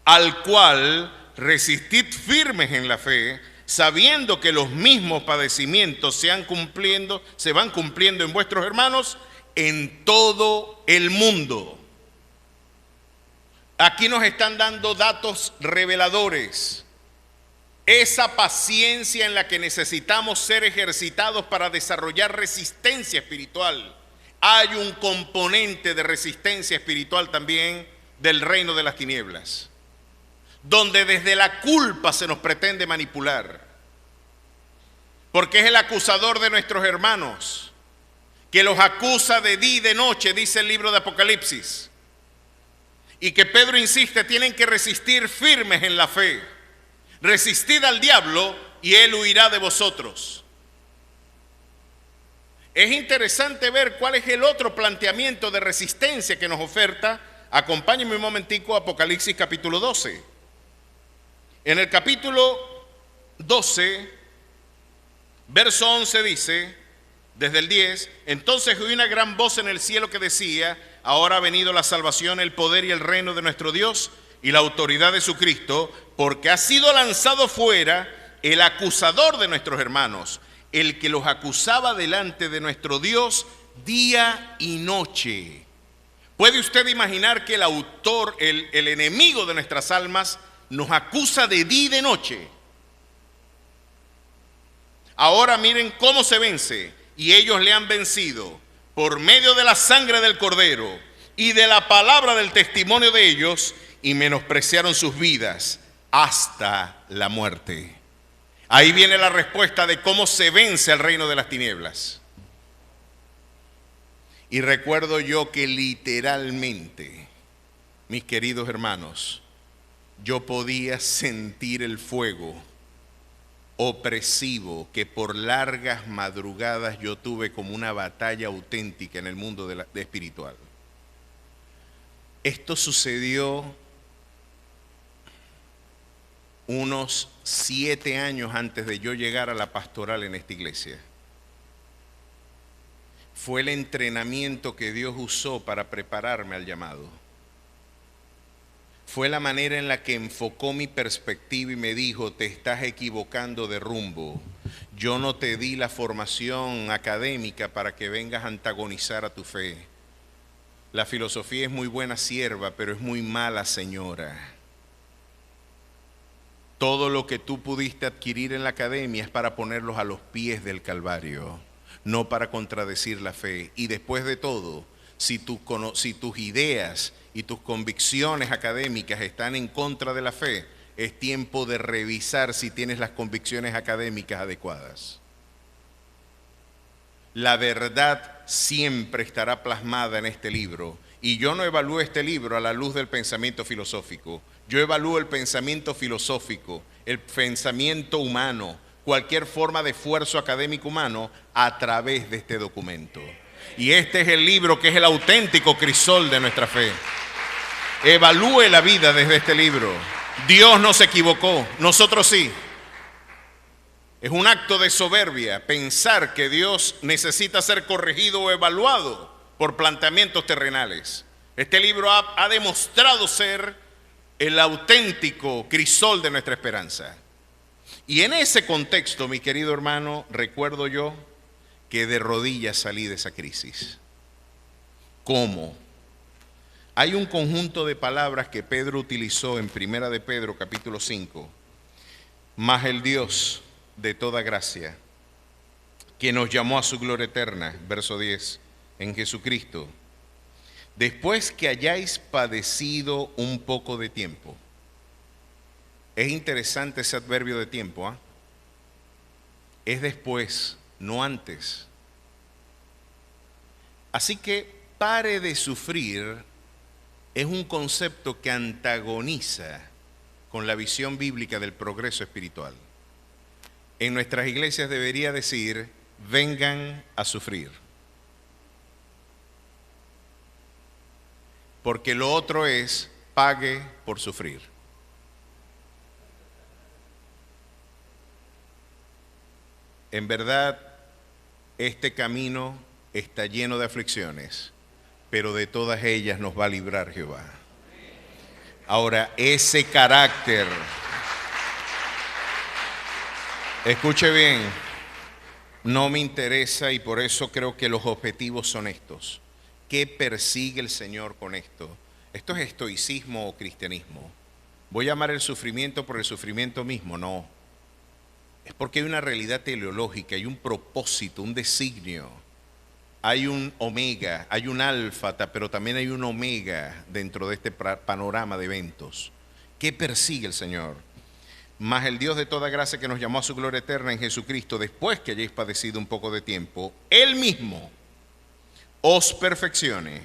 Speaker 1: al cual resistid firmes en la fe, sabiendo que los mismos padecimientos se van cumpliendo en vuestros hermanos en todo el mundo. Aquí nos están dando datos reveladores. Esa paciencia en la que necesitamos ser ejercitados para desarrollar resistencia espiritual. Hay un componente de resistencia espiritual también del reino de las tinieblas, donde desde la culpa se nos pretende manipular, porque es el acusador de nuestros hermanos, que los acusa de día y de noche, dice el libro de Apocalipsis, y que Pedro insiste, tienen que resistir firmes en la fe. Resistid al diablo y él huirá de vosotros. Es interesante ver cuál es el otro planteamiento de resistencia que nos oferta. Acompáñenme un momentico a Apocalipsis capítulo 12. En el capítulo 12, verso 11 dice, desde el 10, entonces oí una gran voz en el cielo que decía, ahora ha venido la salvación, el poder y el reino de nuestro Dios y la autoridad de su Cristo, porque ha sido lanzado fuera el acusador de nuestros hermanos, el que los acusaba delante de nuestro Dios día y noche. ¿Puede usted imaginar que el autor, el enemigo de nuestras almas, nos acusa de día y de noche? Ahora miren cómo se vence, y ellos le han vencido por medio de la sangre del Cordero y de la palabra del testimonio de ellos, y menospreciaron sus vidas hasta la muerte. Ahí viene la respuesta de cómo se vence al reino de las tinieblas. Y recuerdo yo que literalmente, mis queridos hermanos, yo podía sentir el fuego opresivo que por largas madrugadas yo tuve como una batalla auténtica en el mundo de espiritual. Esto sucedió unos 7 años antes de yo llegar a la pastoral en esta iglesia. Fue el entrenamiento que Dios usó para prepararme al llamado. Fue la manera en la que enfocó mi perspectiva y me dijo, te estás equivocando de rumbo. Yo no te di la formación académica para que vengas a antagonizar a tu fe. La filosofía es muy buena sierva, pero es muy mala señora. Todo lo que tú pudiste adquirir en la academia es para ponerlos a los pies del Calvario, no para contradecir la fe. Y después de todo, si tus ideas y tus convicciones académicas están en contra de la fe, es tiempo de revisar si tienes las convicciones académicas adecuadas. La verdad siempre estará plasmada en este libro, y yo no evalúo este libro a la luz del pensamiento filosófico. Yo evalúo el pensamiento filosófico, el pensamiento humano, cualquier forma de esfuerzo académico humano a través de este documento. Y este es el libro que es el auténtico crisol de nuestra fe. Evalúe la vida desde este libro. Dios no se equivocó, nosotros sí. Es un acto de soberbia pensar que Dios necesita ser corregido o evaluado por planteamientos terrenales. Este libro ha demostrado ser el auténtico crisol de nuestra esperanza. Y en ese contexto, mi querido hermano, recuerdo yo que de rodillas salí de esa crisis. ¿Cómo? Hay un conjunto de palabras que Pedro utilizó en Primera de Pedro, capítulo 5. Mas el Dios de toda gracia, que nos llamó a su gloria eterna, verso 10, en Jesucristo, después que hayáis padecido un poco de tiempo. Es interesante ese adverbio de tiempo, ¿eh? Es después, no antes. Así que pare de sufrir es un concepto que antagoniza con la visión bíblica del progreso espiritual. En nuestras iglesias debería decir, vengan a sufrir. Porque lo otro es, pague por sufrir. En verdad, este camino está lleno de aflicciones, pero de todas ellas nos va a librar Jehová. Ahora, ese carácter, escuche bien, no me interesa y por eso creo que los objetivos son estos. ¿Qué persigue el Señor con esto? ¿Esto es estoicismo o cristianismo? ¿Voy a llamar el sufrimiento por el sufrimiento mismo? No. Es porque hay una realidad teleológica, hay un propósito, un designio. Hay un omega, hay un alfa, pero también hay un omega dentro de este panorama de eventos. ¿Qué persigue el Señor? Mas el Dios de toda gracia que nos llamó a su gloria eterna en Jesucristo, después que hayáis padecido un poco de tiempo, Él mismo os perfeccione,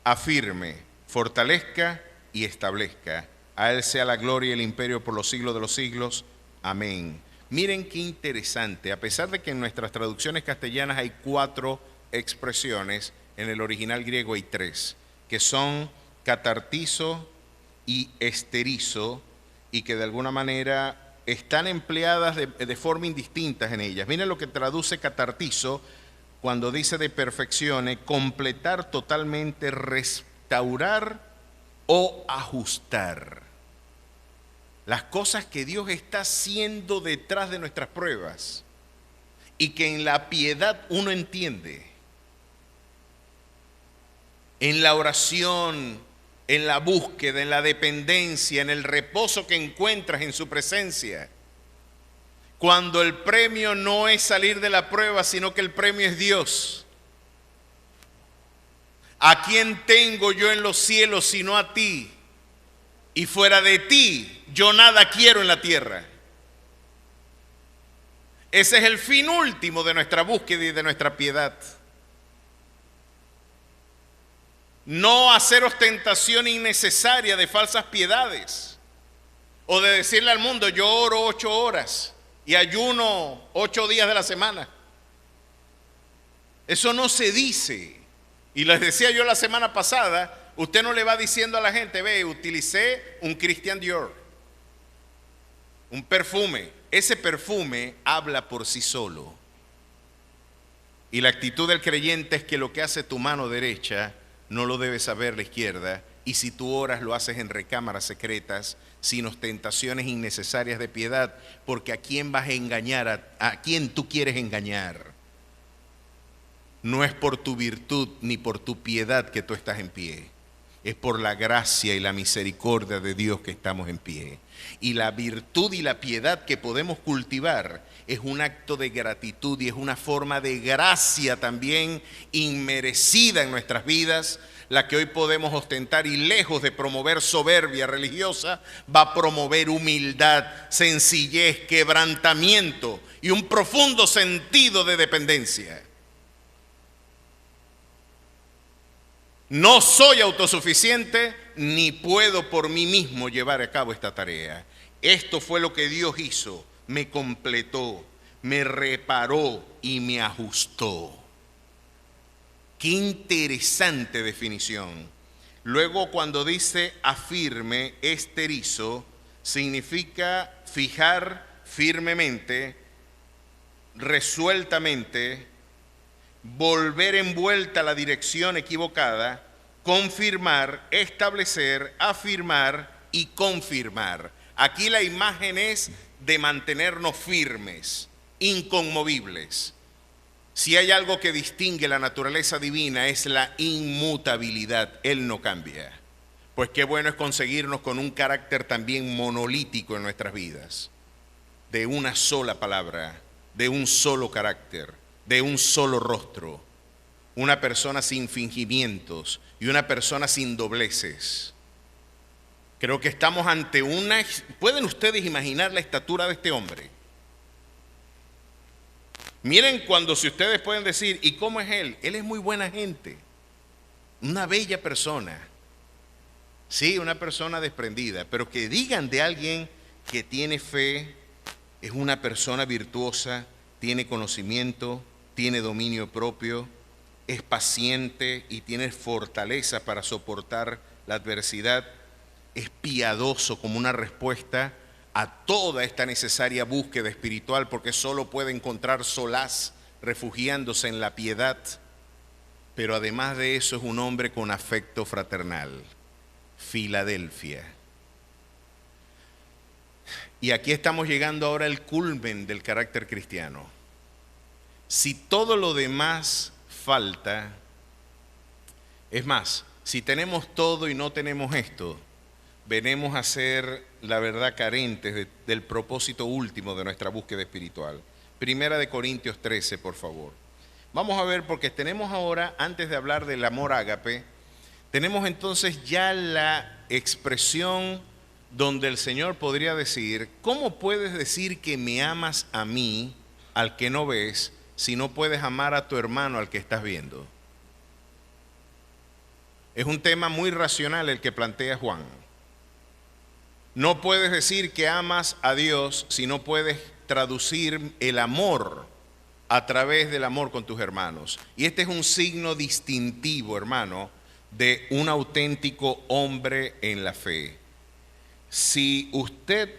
Speaker 1: afirme, fortalezca y establezca. A Él sea la gloria y el imperio por los siglos de los siglos. Amén. Miren qué interesante, a pesar de que en nuestras traducciones castellanas hay 4 expresiones, en el original griego hay 3, que son catartizo y esterizo, y que de alguna manera están empleadas de forma indistinta en ellas. Miren lo que traduce catartizo cuando dice de perfeccione, completar totalmente, restaurar o ajustar. Las cosas que Dios está haciendo detrás de nuestras pruebas y que en la piedad uno entiende. En la oración, en la búsqueda, en la dependencia, en el reposo que encuentras en su presencia. Cuando el premio no es salir de la prueba, sino que el premio es Dios. ¿A quién tengo yo en los cielos sino a ti? Y fuera de ti, yo nada quiero en la tierra. Ese es el fin último de nuestra búsqueda y de nuestra piedad. No hacer ostentación innecesaria de falsas piedades. O de decirle al mundo, yo oro 8 horas y ayuno 8 días de la semana. Eso no se dice. Y les decía yo la semana pasada, usted no le va diciendo a la gente, ve, utilicé un Christian Dior, un perfume. Ese perfume habla por sí solo. Y la actitud del creyente es que lo que hace tu mano derecha no lo debe saber la izquierda. Y si tú oras, lo haces en recámaras secretas, sin ostentaciones innecesarias de piedad, porque ¿a quién vas a engañar? ¿A quién tú quieres engañar? No es por tu virtud ni por tu piedad que tú estás en pie. Es por la gracia y la misericordia de Dios que estamos en pie. Y la virtud y la piedad que podemos cultivar es un acto de gratitud y es una forma de gracia también inmerecida en nuestras vidas, la que hoy podemos ostentar, y lejos de promover soberbia religiosa, va a promover humildad, sencillez, quebrantamiento y un profundo sentido de dependencia. No soy autosuficiente ni puedo por mí mismo llevar a cabo esta tarea. Esto fue lo que Dios hizo, me completó, me reparó y me ajustó. Qué interesante definición. Luego, cuando dice afirme, esterizo, significa fijar firmemente, resueltamente, volver envuelta a la dirección equivocada, confirmar, establecer, afirmar y confirmar. Aquí la imagen es de mantenernos firmes, inconmovibles. Si hay algo que distingue la naturaleza divina es la inmutabilidad. Él no cambia. Pues qué bueno es conseguirnos con un carácter también monolítico en nuestras vidas. De una sola palabra, de un solo carácter, de un solo rostro. Una persona sin fingimientos y una persona sin dobleces. Creo que estamos ante una... ¿Pueden ustedes imaginar la estatura de este hombre? Miren cuando, si ustedes pueden decir, ¿y cómo es él? Él es muy buena gente, una bella persona. Sí, una persona desprendida, pero que digan de alguien que tiene fe, es una persona virtuosa, tiene conocimiento, tiene dominio propio, es paciente y tiene fortaleza para soportar la adversidad, es piadoso como una respuesta a toda esta necesaria búsqueda espiritual, porque solo puede encontrar solaz refugiándose en la piedad, pero además de eso es un hombre con afecto fraternal. Filadelfia. Y aquí estamos llegando ahora al culmen del carácter cristiano. Si todo lo demás falta, es más, si tenemos todo y no tenemos esto, venimos a ser, la verdad, carentes del propósito último de nuestra búsqueda espiritual. Primera de Corintios 13, por favor. Vamos a ver, porque tenemos ahora, antes de hablar del amor ágape, tenemos entonces ya la expresión donde el Señor podría decir: ¿cómo puedes decir que me amas a mí, al que no ves, si no puedes amar a tu hermano al que estás viendo? Es un tema muy racional el que plantea Juan. No puedes decir que amas a Dios si no puedes traducir el amor a través del amor con tus hermanos. Y este es un signo distintivo, hermano, de un auténtico hombre en la fe. Si usted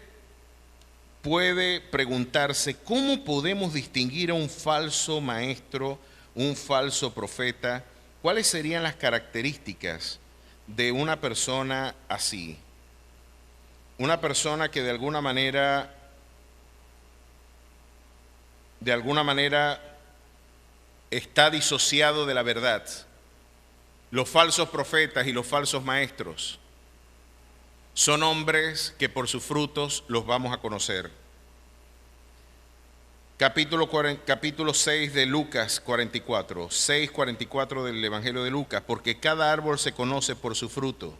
Speaker 1: puede preguntarse cómo podemos distinguir a un falso maestro, un falso profeta, ¿cuáles serían las características de una persona así? Una persona que de alguna manera está disociado de la verdad. Los falsos profetas y los falsos maestros son hombres que por sus frutos los vamos a conocer. Capítulo 6 de Lucas 44, 6:44 del Evangelio de Lucas: porque cada árbol se conoce por su fruto,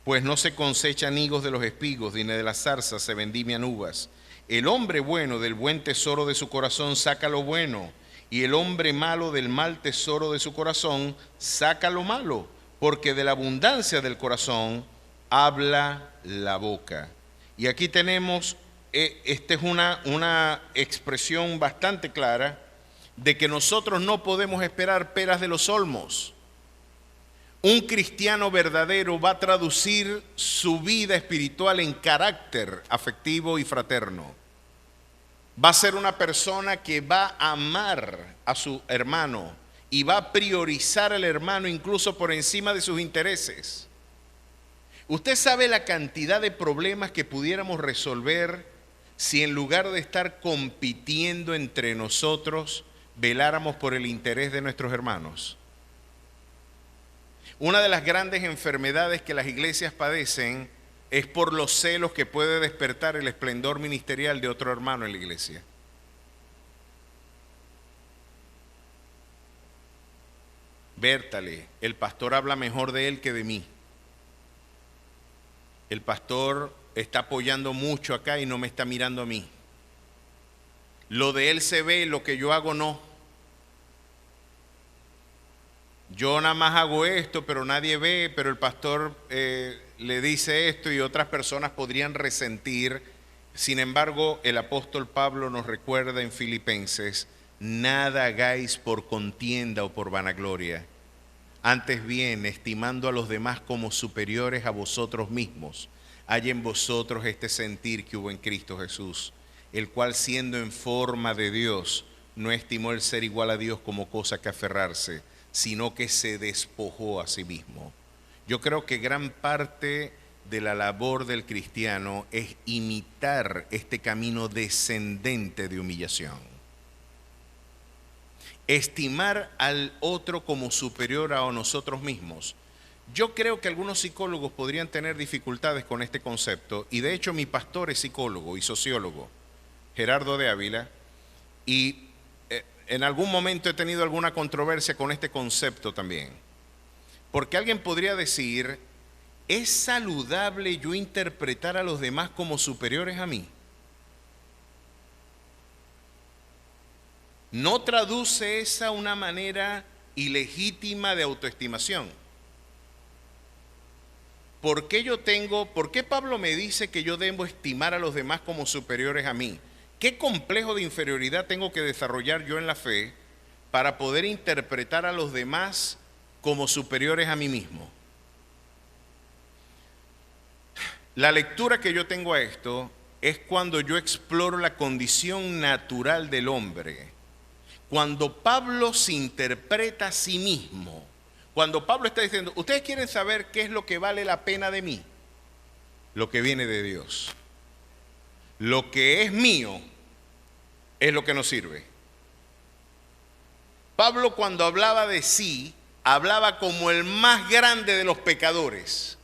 Speaker 1: pues no se cosechan higos de los espigos, ni de las zarzas se vendimian uvas. El hombre bueno del buen tesoro de su corazón saca lo bueno, y el hombre malo del mal tesoro de su corazón saca lo malo, porque de la abundancia del corazón habla la boca. Y aquí tenemos, esta es una expresión bastante clara de que nosotros no podemos esperar peras de los olmos. Un cristiano verdadero va a traducir su vida espiritual en carácter afectivo y fraterno. Va a ser una persona que va a amar a su hermano y va a priorizar al hermano incluso por encima de sus intereses. Usted sabe la cantidad de problemas que pudiéramos resolver si en lugar de estar compitiendo entre nosotros, veláramos por el interés de nuestros hermanos. Una de las grandes enfermedades que las iglesias padecen es por los celos que puede despertar el esplendor ministerial de otro hermano en la iglesia. Bértale, el pastor habla mejor de él que de mí. El pastor está apoyando mucho acá y no me está mirando a mí. Lo de él se ve, lo que yo hago no. Yo nada más hago esto, pero nadie ve, pero el pastor le dice esto y otras personas podrían resentir. Sin embargo, el apóstol Pablo nos recuerda en Filipenses: nada hagáis por contienda o por vanagloria, antes bien, estimando a los demás como superiores a vosotros mismos, hay en vosotros este sentir que hubo en Cristo Jesús, el cual, siendo en forma de Dios, no estimó el ser igual a Dios como cosa que aferrarse, sino que se despojó a sí mismo. Yo creo que gran parte de la labor del cristiano es imitar este camino descendente de humillación. Estimar al otro como superior a nosotros mismos. Yo creo que algunos psicólogos podrían tener dificultades con este concepto, y de hecho mi pastor es psicólogo y sociólogo, Gerardo de Ávila, y en algún momento he tenido alguna controversia con este concepto también. Porque alguien podría decir: ¿es saludable yo interpretar a los demás como superiores a mí? ¿No traduce esa una manera ilegítima de autoestimación? ¿por qué Pablo me dice que yo debo estimar a los demás como superiores a mí? ¿Qué complejo de inferioridad tengo que desarrollar yo en la fe para poder interpretar a los demás como superiores a mí mismo? La lectura que yo tengo a esto es cuando yo exploro la condición natural del hombre. Cuando Pablo se interpreta a sí mismo, cuando Pablo está diciendo, ¿ustedes quieren saber qué es lo que vale la pena de mí? Lo que viene de Dios. Lo que es mío es lo que nos sirve. Pablo, cuando hablaba de sí, hablaba como el más grande de los pecadores.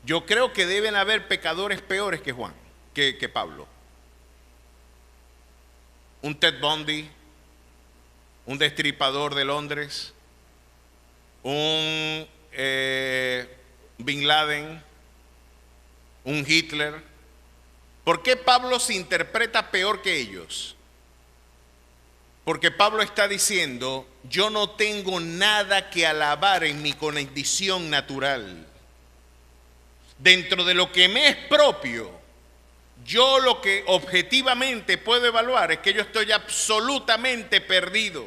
Speaker 1: Yo creo que deben haber pecadores peores que que Pablo. Un Ted Bundy, un destripador de Londres, un Bin Laden, un Hitler. ¿Por qué Pablo se interpreta peor que ellos? Porque Pablo está diciendo, yo no tengo nada que alabar en mi condición natural. Dentro de lo que me es propio, yo lo que objetivamente puedo evaluar es que yo estoy absolutamente perdido.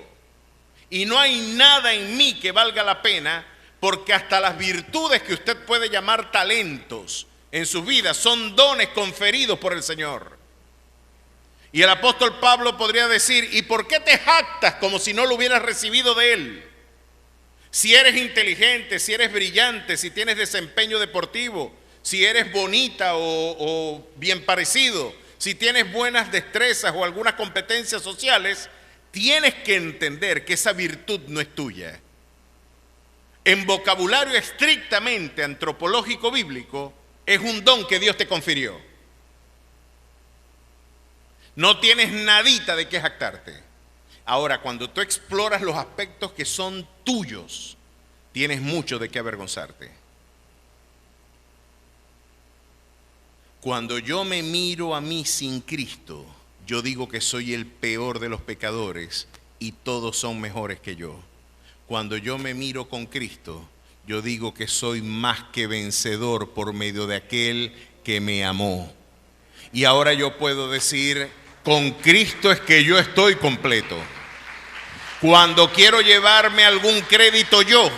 Speaker 1: Y no hay nada en mí que valga la pena, porque hasta las virtudes que usted puede llamar talentos en sus vidas son dones conferidos por el Señor. Y el apóstol Pablo podría decir, ¿y por qué te jactas como si no lo hubieras recibido de él? Si eres inteligente, si eres brillante, si tienes desempeño deportivo, si eres bonita o bien parecido, si tienes buenas destrezas o algunas competencias sociales, tienes que entender que esa virtud no es tuya. En vocabulario estrictamente antropológico bíblico, es un don que Dios te confirió. No tienes nadita de qué jactarte. Ahora, cuando tú exploras los aspectos que son tuyos, tienes mucho de qué avergonzarte. Cuando yo me miro a mí sin Cristo, yo digo que soy el peor de los pecadores y todos son mejores que yo. Cuando yo me miro con Cristo, yo digo que soy más que vencedor por medio de aquel que me amó. Y ahora yo puedo decir, con Cristo es que yo estoy completo. Cuando quiero llevarme algún crédito yo,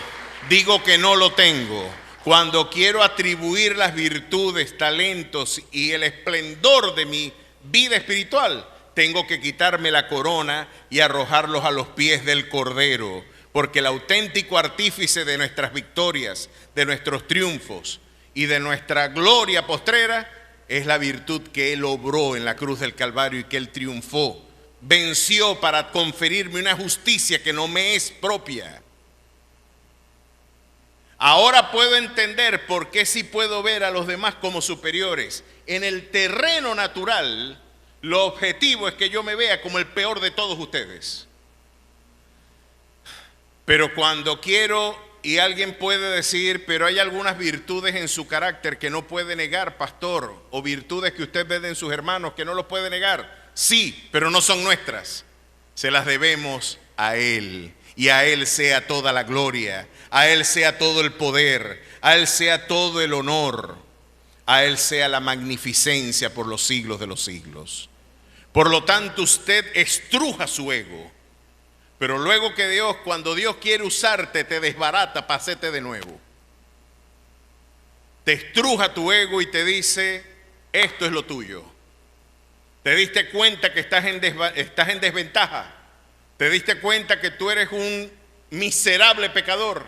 Speaker 1: digo que no lo tengo. Cuando quiero atribuir las virtudes, talentos y el esplendor de mi vida espiritual, tengo que quitarme la corona y arrojarlos a los pies del Cordero, porque el auténtico artífice de nuestras victorias, de nuestros triunfos y de nuestra gloria postrera es la virtud que Él obró en la cruz del Calvario y que Él triunfó, venció para conferirme una justicia que no me es propia. Ahora puedo entender por qué sí puedo ver a los demás como superiores. En el terreno natural, lo objetivo es que yo me vea como el peor de todos ustedes. Pero cuando quiero, y alguien puede decir, pero hay algunas virtudes en su carácter que no puede negar, pastor, o virtudes que usted ve en sus hermanos que no los puede negar. Sí, pero no son nuestras. Se las debemos a Él. Y a Él sea toda la gloria, a Él sea todo el poder, a Él sea todo el honor, a Él sea la magnificencia por los siglos de los siglos. Por lo tanto, usted estruja su ego, pero luego que Dios, cuando Dios quiere usarte, te desbarata para hacerte de nuevo. Te estruja tu ego y te dice, esto es lo tuyo. ¿Te diste cuenta que estás en desventaja? ¿Te diste cuenta que tú eres un miserable pecador?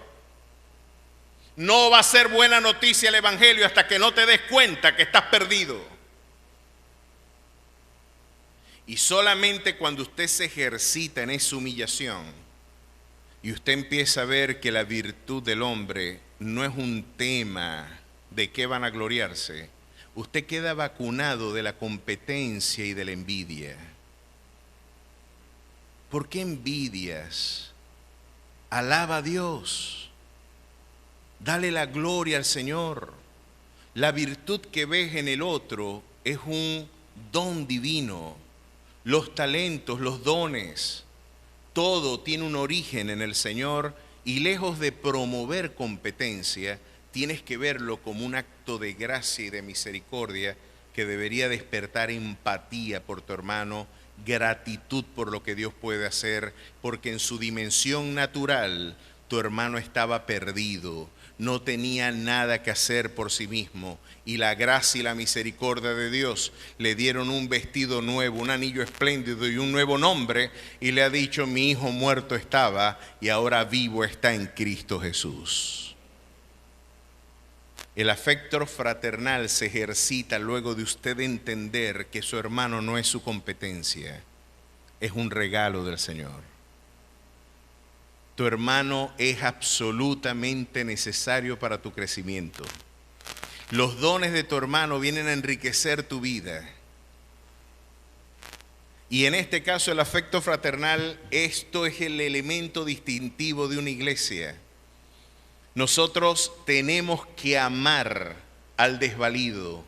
Speaker 1: No va a ser buena noticia el Evangelio hasta que no te des cuenta que estás perdido. Y solamente cuando usted se ejercita en esa humillación y usted empieza a ver que la virtud del hombre no es un tema de qué van a gloriarse, usted queda vacunado de la competencia y de la envidia. ¿Por qué envidias? Alaba a Dios. Dale la gloria al Señor. La virtud que ves en el otro es un don divino. Los talentos, los dones, todo tiene un origen en el Señor y lejos de promover competencia, tienes que verlo como un acto de gracia y de misericordia que debería despertar empatía por tu hermano, gratitud por lo que Dios puede hacer, porque en su dimensión natural tu hermano estaba perdido, no tenía nada que hacer por sí mismo, y la gracia y la misericordia de Dios le dieron un vestido nuevo, un anillo espléndido y un nuevo nombre, y le ha dicho: mi hijo muerto estaba y ahora vivo está en Cristo Jesús. El afecto fraternal se ejercita luego de usted entender que su hermano no es su competencia, es un regalo del Señor. Tu hermano es absolutamente necesario para tu crecimiento. Los dones de tu hermano vienen a enriquecer tu vida. Y en este caso el afecto fraternal, esto es el elemento distintivo de una iglesia. Nosotros tenemos que amar al desvalido,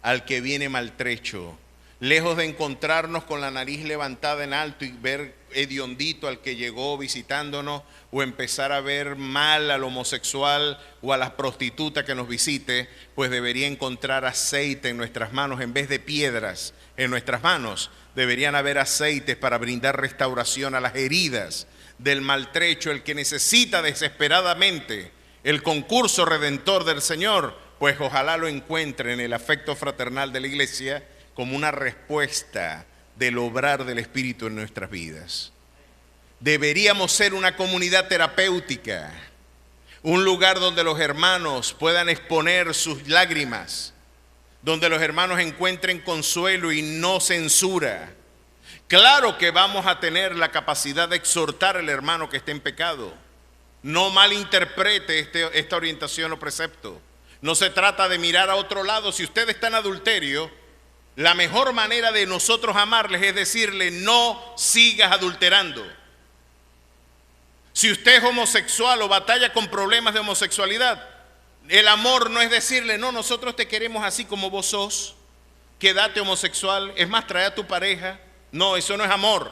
Speaker 1: al que viene maltrecho, lejos de encontrarnos con la nariz levantada en alto y ver hediondito al que llegó visitándonos, o empezar a ver mal al homosexual o a la prostituta que nos visite, pues debería encontrar aceite en nuestras manos en vez de piedras en nuestras manos. Deberían haber aceites para brindar restauración a las heridas del maltrecho, el que necesita desesperadamente el concurso redentor del Señor, pues ojalá lo encuentre en el afecto fraternal de la iglesia como una respuesta del obrar del Espíritu en nuestras vidas. Deberíamos ser una comunidad terapéutica, un lugar donde los hermanos puedan exponer sus lágrimas, donde los hermanos encuentren consuelo y no censura. Claro que vamos a tener la capacidad de exhortar al hermano que esté en pecado. No malinterprete esta orientación o precepto. No se trata de mirar a otro lado. Si usted está en adulterio, la mejor manera de nosotros amarles es decirle: no sigas adulterando. Si usted es homosexual o batalla con problemas de homosexualidad, el amor no es decirle: no, nosotros te queremos así como vos sos, quédate homosexual, es más, trae a tu pareja. No, eso no es amor.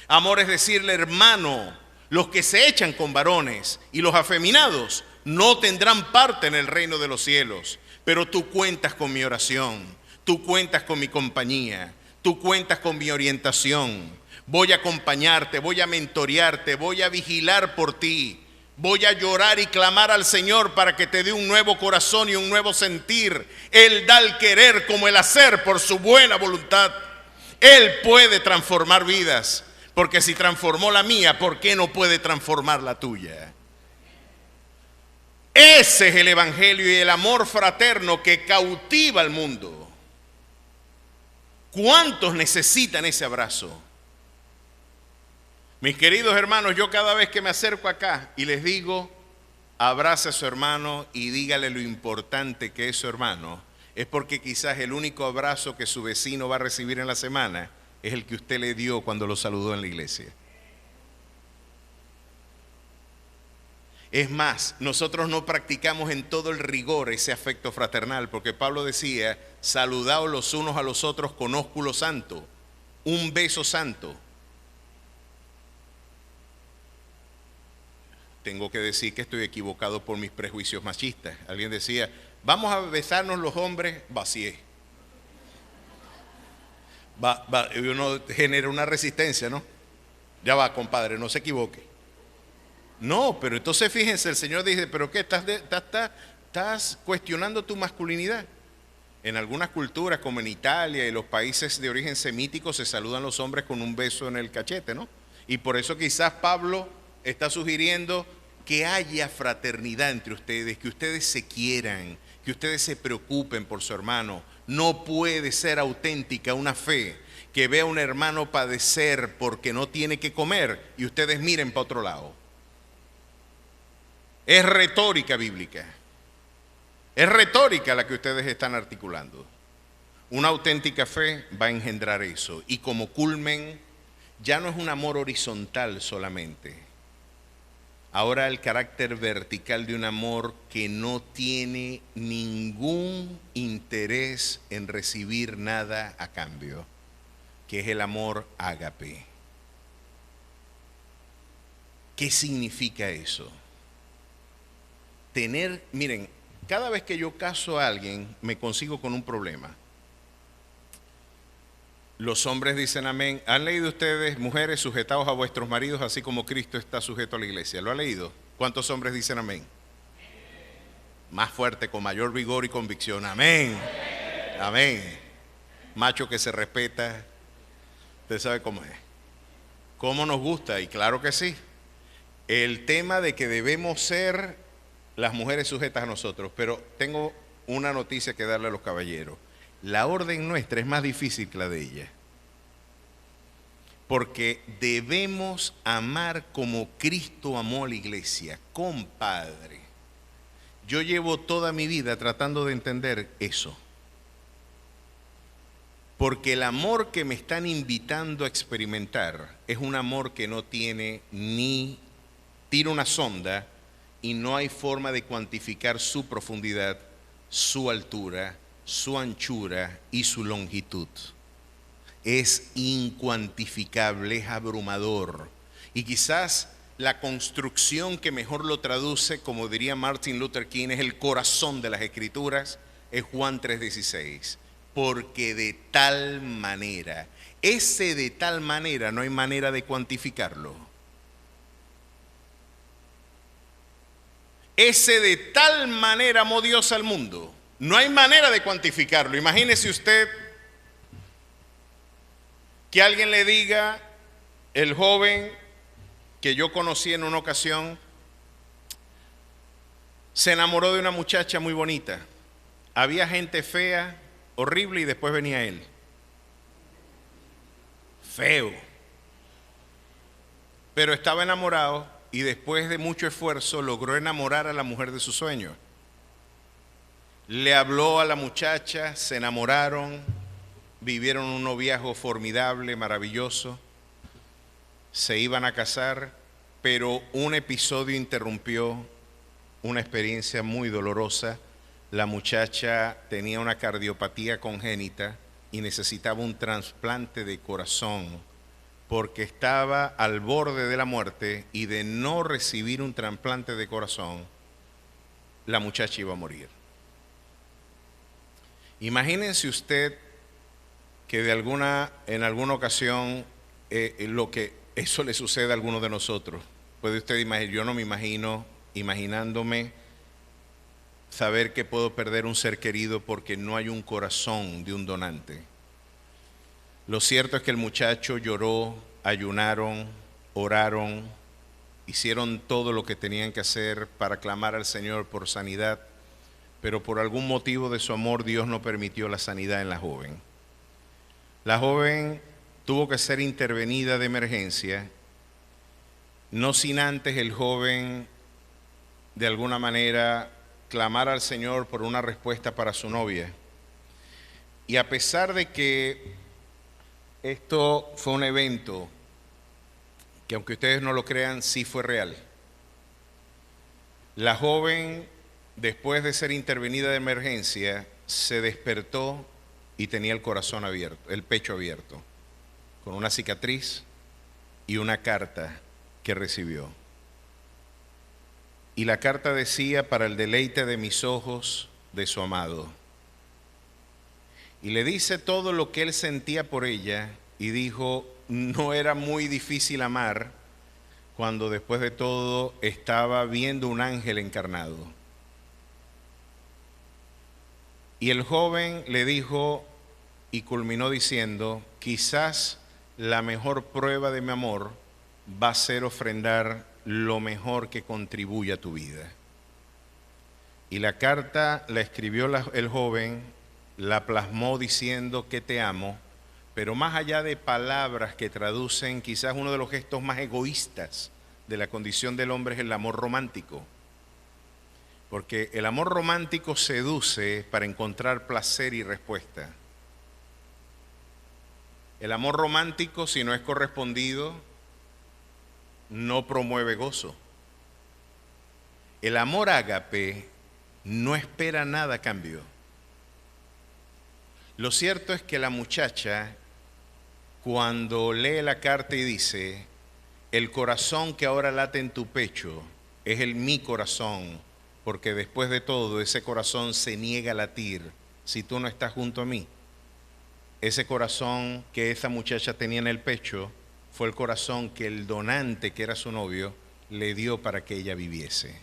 Speaker 1: Amor es decirle: hermano, los que se echan con varones y los afeminados no tendrán parte en el reino de los cielos, pero tú cuentas con mi oración, tú cuentas con mi compañía, tú cuentas con mi orientación. Voy a acompañarte, voy a mentorearte, voy a vigilar por ti, voy a llorar y clamar al Señor para que te dé un nuevo corazón y un nuevo sentir. Él da el querer como el hacer por su buena voluntad. Él puede transformar vidas, porque si transformó la mía, ¿por qué no puede transformar la tuya? Ese es el evangelio y el amor fraterno que cautiva al mundo. ¿Cuántos necesitan ese abrazo? Mis queridos hermanos, yo cada vez que me acerco acá y les digo: abrace a su hermano y dígale lo importante que es su hermano, es porque quizás el único abrazo que su vecino va a recibir en la semana es el que usted le dio cuando lo saludó en la iglesia. Es más, nosotros no practicamos en todo el rigor ese afecto fraternal, porque Pablo decía: saludaos los unos a los otros con ósculo santo, un beso santo. Tengo que decir que estoy equivocado por mis prejuicios machistas. Alguien decía: vamos a besarnos los hombres, vacié. Uno genera una resistencia, ¿no? Ya va, compadre, no se equivoque. No, pero entonces fíjense, el Señor dice: ¿pero qué? ¿Estás cuestionando tu masculinidad? En algunas culturas, como en Italia y los países de origen semítico, se saludan los hombres con un beso en el cachete, ¿no? Y por eso quizás Pablo está sugiriendo que haya fraternidad entre ustedes, que ustedes se quieran, que ustedes se preocupen por su hermano. No puede ser auténtica una fe que vea a un hermano padecer porque no tiene que comer y ustedes miren para otro lado. Es retórica bíblica. Es retórica la que ustedes están articulando. Una auténtica fe va a engendrar eso. Y como culmen, ya no es un amor horizontal solamente. Ahora el carácter vertical de un amor que no tiene ningún interés en recibir nada a cambio, que es el amor ágape. ¿Qué significa eso? miren, cada vez que yo caso a alguien, me consigo con un problema. Los hombres dicen amén. ¿Han leído ustedes, mujeres, sujetaos a vuestros maridos, así como Cristo está sujeto a la iglesia? ¿Lo ha leído? ¿Cuántos hombres dicen amén? Más fuerte, con mayor vigor y convicción. Amén. Amén. Macho que se respeta. Usted sabe cómo es. ¿Cómo nos gusta? Y claro que sí. El tema de que debemos ser las mujeres sujetas a nosotros. Pero tengo una noticia que darle a los caballeros. La orden nuestra es más difícil que la de ella. Porque debemos amar como Cristo amó a la iglesia, compadre. Yo llevo toda mi vida tratando de entender eso. Porque el amor que me están invitando a experimentar es un amor que no tiene ni tira una sonda y no hay forma de cuantificar su profundidad, su altura, su anchura y su longitud. Es incuantificable, es abrumador. Y quizás la construcción que mejor lo traduce, como diría Martin Luther King, es el corazón de las Escrituras, es Juan 3:16. Porque de tal manera, ese de tal manera no hay manera de cuantificarlo. Ese de tal manera amó Dios al mundo. No hay manera de cuantificarlo. Imagínese usted que alguien le diga, el joven que yo conocí en una ocasión, se enamoró de una muchacha muy bonita. Había gente fea, horrible, y después venía él. Feo. Pero estaba enamorado y después de mucho esfuerzo logró enamorar a la mujer de sus sueños. Le habló a la muchacha, se enamoraron, vivieron un noviazgo formidable, maravilloso, se iban a casar, pero un episodio interrumpió una experiencia muy dolorosa. La muchacha tenía una cardiopatía congénita y necesitaba un trasplante de corazón porque estaba al borde de la muerte, y de no recibir un trasplante de corazón, la muchacha iba a morir. Imagínense usted que en alguna ocasión lo que eso le sucede a alguno de nosotros. Puede usted imaginar, yo no me imagino imaginándome saber que puedo perder un ser querido porque no hay un corazón de un donante. Lo cierto es que el muchacho lloró, ayunaron, oraron, hicieron todo lo que tenían que hacer para clamar al Señor por sanidad, pero por algún motivo de su amor Dios no permitió la sanidad en la joven. La joven tuvo que ser intervenida de emergencia, no sin antes el joven de alguna manera clamar al Señor por una respuesta para su novia. Y a pesar de que esto fue un evento que, aunque ustedes no lo crean, sí fue real, la joven, después de ser intervenida de emergencia, se despertó y tenía el corazón abierto, el pecho abierto, con una cicatriz y una carta que recibió. Y la carta decía: para el deleite de mis ojos, de su amado. Y le dice todo lo que él sentía por ella, y dijo, no era muy difícil amar cuando después de todo estaba viendo un ángel encarnado. Y el joven le dijo y culminó diciendo, quizás la mejor prueba de mi amor va a ser ofrendar lo mejor que contribuye a tu vida. Y la carta la escribió el joven, la plasmó diciendo que te amo, pero más allá de palabras que traducen, quizás uno de los gestos más egoístas de la condición del hombre es el amor romántico. Porque el amor romántico seduce para encontrar placer y respuesta. El amor romántico, si no es correspondido, no promueve gozo. El amor ágape no espera nada a cambio. Lo cierto es que la muchacha, cuando lee la carta y dice, el corazón que ahora late en tu pecho es mi corazón porque después de todo ese corazón se niega a latir si tú no estás junto a mí. Ese corazón que esa muchacha tenía en el pecho fue el corazón que el donante, que era su novio, le dio para que ella viviese.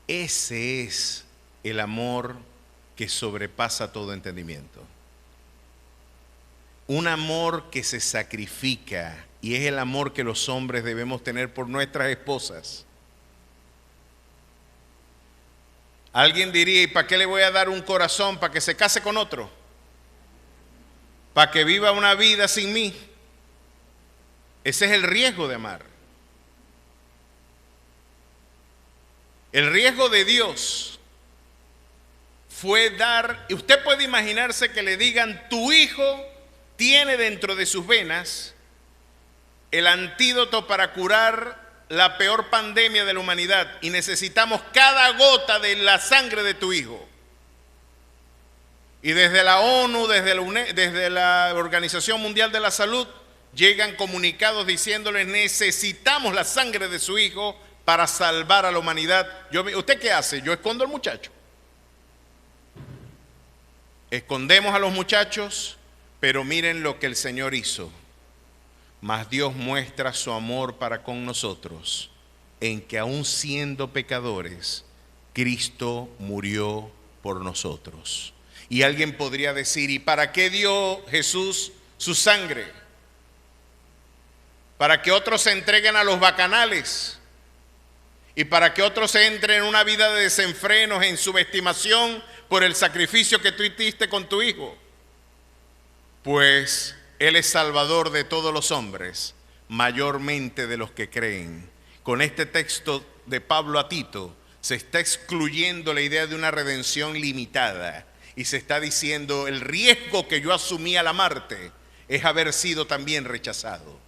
Speaker 1: Ese es el amor que sobrepasa todo entendimiento. Un amor que se sacrifica, y es el amor que los hombres debemos tener por nuestras esposas. Alguien diría, ¿y para qué le voy a dar un corazón? ¿Para que se case con otro? ¿Para que viva una vida sin mí? Ese es el riesgo de amar. El riesgo de Dios fue dar, y usted puede imaginarse que le digan, tu hijo tiene dentro de sus venas el antídoto para curar la peor pandemia de la humanidad y necesitamos cada gota de la sangre de tu hijo. Y desde la ONU, desde la Organización Mundial de la Salud, llegan comunicados diciéndoles, necesitamos la sangre de su hijo para salvar a la humanidad. ¿Usted qué hace? Yo escondo al muchacho. Escondemos a los muchachos, pero miren lo que el Señor hizo. Mas Dios muestra su amor para con nosotros, en que aun siendo pecadores, Cristo murió por nosotros. Y alguien podría decir, ¿y para qué dio Jesús su sangre? Para que otros se entreguen a los bacanales y para que otros entren en una vida de desenfrenos, en subestimación por el sacrificio que tú hiciste con tu hijo. Pues Él es Salvador de todos los hombres, mayormente de los que creen. Con este texto de Pablo a Tito se está excluyendo la idea de una redención limitada y se está diciendo el riesgo que yo asumí al amarte es haber sido también rechazado.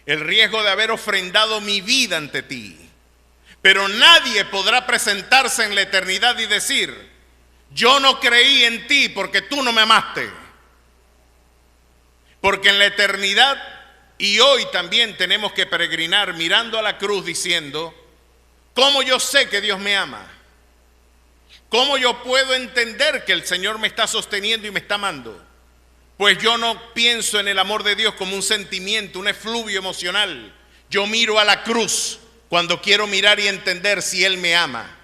Speaker 1: El riesgo de haber ofrendado mi vida ante ti. Pero nadie podrá presentarse en la eternidad y decir, yo no creí en ti porque tú no me amaste. Porque en la eternidad y hoy también tenemos que peregrinar mirando a la cruz diciendo, ¿cómo yo sé que Dios me ama? ¿Cómo yo puedo entender que el Señor me está sosteniendo y me está amando? Pues yo no pienso en el amor de Dios como un sentimiento, un efluvio emocional. Yo miro a la cruz cuando quiero mirar y entender si Él me ama.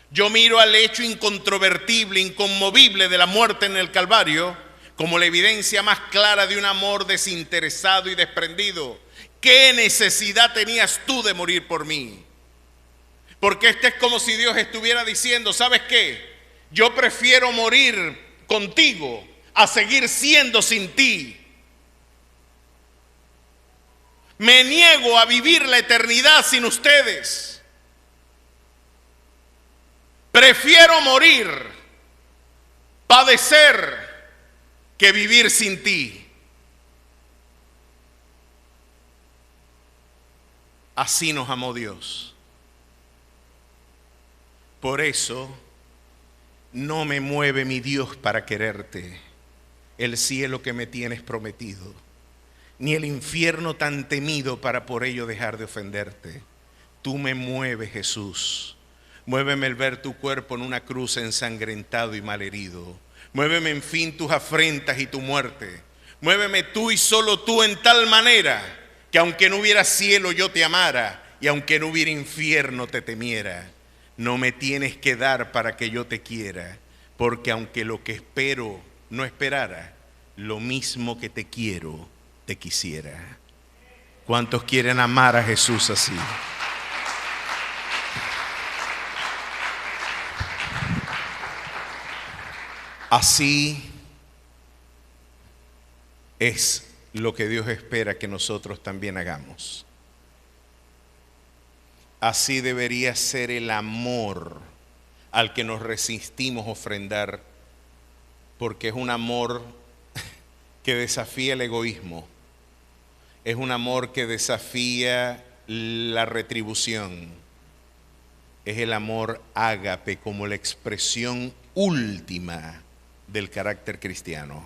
Speaker 1: Yo miro al hecho incontrovertible, inconmovible de la muerte en el Calvario como la evidencia más clara de un amor desinteresado y desprendido. ¿Qué necesidad tenías tú de morir por mí? Porque es como si Dios estuviera diciendo, ¿sabes qué? Yo prefiero morir contigo a seguir siendo sin ti. Me niego a vivir la eternidad sin ustedes. Prefiero morir, padecer, que vivir sin ti. Así nos amó Dios. Por eso no me mueve mi Dios para quererte, el cielo que me tienes prometido, ni el infierno tan temido para por ello dejar de ofenderte. Tú me mueves, Jesús. Muéveme el ver tu cuerpo en una cruz ensangrentado y malherido. Muéveme en fin tus afrentas y tu muerte. Muéveme tú y solo tú en tal manera que aunque no hubiera cielo yo te amara y aunque no hubiera infierno te temiera. No me tienes que dar para que yo te quiera, porque aunque lo que espero no esperara, lo mismo que te quiero, te quisiera. ¿Cuántos quieren amar a Jesús así? Así es lo que Dios espera que nosotros también hagamos. Así debería ser el amor al que nos resistimos a ofrendar, porque es un amor que desafía el egoísmo, es un amor que desafía la retribución, es el amor ágape como la expresión última del carácter cristiano.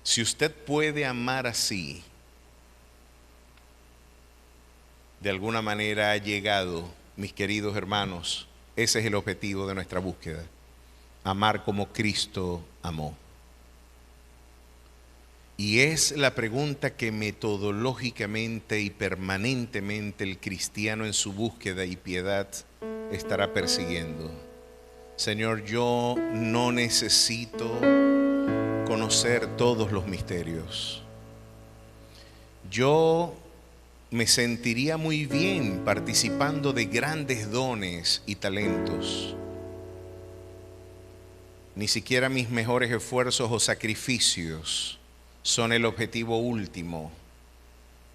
Speaker 1: Si usted puede amar así, de alguna manera ha llegado, mis queridos hermanos, ese es el objetivo de nuestra búsqueda, amar como Cristo amó. Y es la pregunta que metodológicamente y permanentemente el cristiano en su búsqueda y piedad estará persiguiendo. Señor, yo no necesito conocer todos los misterios. Yo me sentiría muy bien participando de grandes dones y talentos. Ni siquiera mis mejores esfuerzos o sacrificios son el objetivo último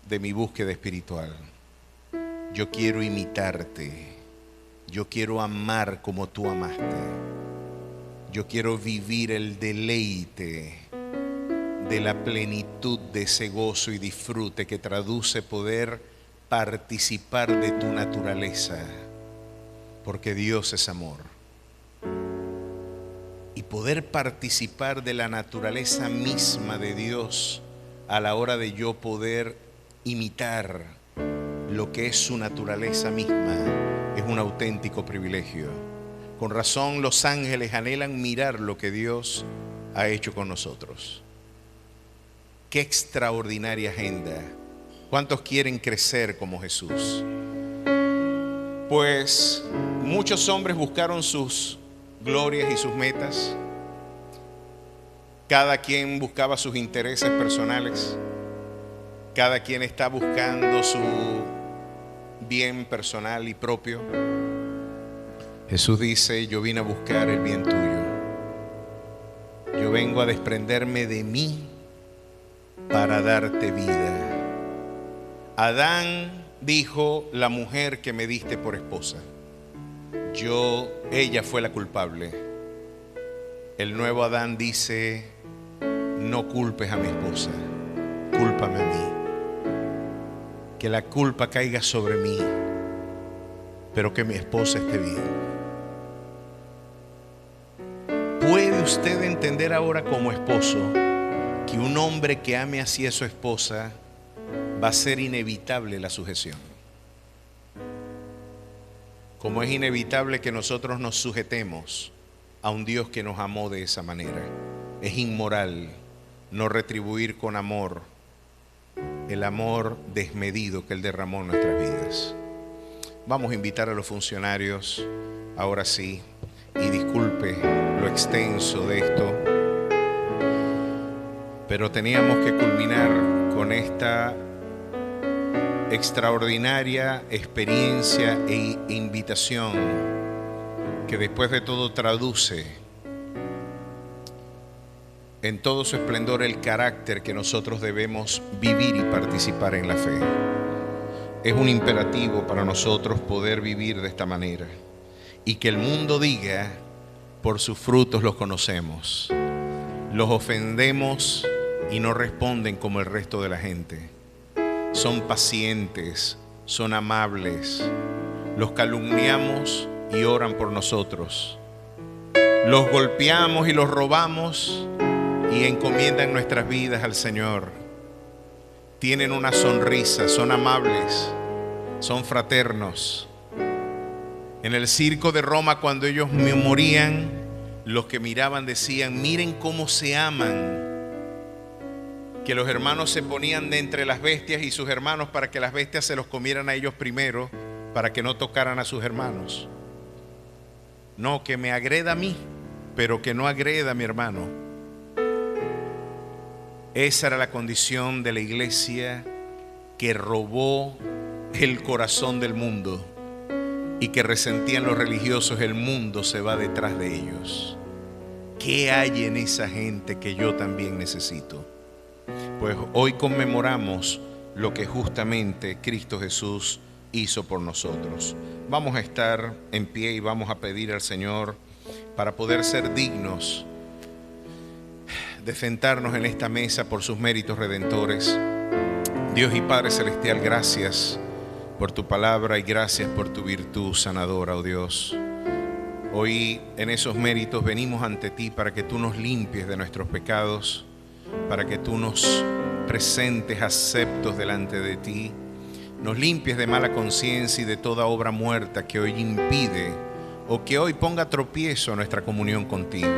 Speaker 1: de mi búsqueda espiritual. Yo quiero imitarte. Yo quiero amar como tú amaste. Yo quiero vivir el deleite de la plenitud de ese gozo y disfrute que traduce poder participar de tu naturaleza, porque Dios es amor. Y poder participar de la naturaleza misma de Dios a la hora de yo poder imitar lo que es su naturaleza misma es un auténtico privilegio. Con razón los ángeles anhelan mirar lo que Dios ha hecho con nosotros. Qué extraordinaria agenda. ¿Cuántos quieren crecer como Jesús? Pues muchos hombres buscaron sus glorias y sus metas. Cada quien buscaba sus intereses personales. Cada quien está buscando su bien personal y propio. Jesús dice: yo vine a buscar el bien tuyo. Yo vengo a desprenderme de mí para darte vida. Adán dijo: la mujer que me diste por esposa, ella fue la culpable. El nuevo Adán dice: no culpes a mi esposa, cúlpame a mí. Que la culpa caiga sobre mí, pero que mi esposa esté bien. ¿Puede usted entender ahora como esposo que un hombre que ame así a su esposa va a ser inevitable la sujeción? Como es inevitable que nosotros nos sujetemos a un Dios que nos amó de esa manera. Es inmoral no retribuir con amor el amor desmedido que Él derramó en nuestras vidas. Vamos a invitar a los funcionarios, ahora sí, y disculpe lo extenso de esto, pero teníamos que culminar con esta extraordinaria experiencia e invitación que después de todo traduce en todo su esplendor el carácter que nosotros debemos vivir y participar en la fe. Es un imperativo para nosotros poder vivir de esta manera y que el mundo diga: por sus frutos los conocemos. Los ofendemos y no responden como el resto de la gente. Son pacientes, son amables. Los calumniamos y oran por nosotros. Los golpeamos y los robamos y encomiendan nuestras vidas al Señor. Tienen una sonrisa, son amables, son fraternos. En el circo de Roma, cuando ellos morían, los que miraban decían: miren cómo se aman. Que los hermanos se ponían de entre las bestias y sus hermanos para que las bestias se los comieran a ellos primero, para que no tocaran a sus hermanos. No, que me agreda a mí, pero que no agreda a mi hermano. Esa era la condición de la iglesia que robó el corazón del mundo y que resentían los religiosos. El mundo se va detrás de ellos. ¿Qué hay en esa gente que yo también necesito? Pues hoy conmemoramos lo que justamente Cristo Jesús hizo por nosotros. Vamos a estar en pie y vamos a pedir al Señor para poder ser dignos de sentarnos en esta mesa por sus méritos redentores. Dios y Padre Celestial, gracias por tu palabra y gracias por tu virtud sanadora, oh Dios. Hoy en esos méritos venimos ante ti para que tú nos limpies de nuestros pecados para que tú nos presentes aceptos delante de ti, nos limpies de mala conciencia y de toda obra muerta que hoy impide o que hoy ponga tropiezo a nuestra comunión contigo.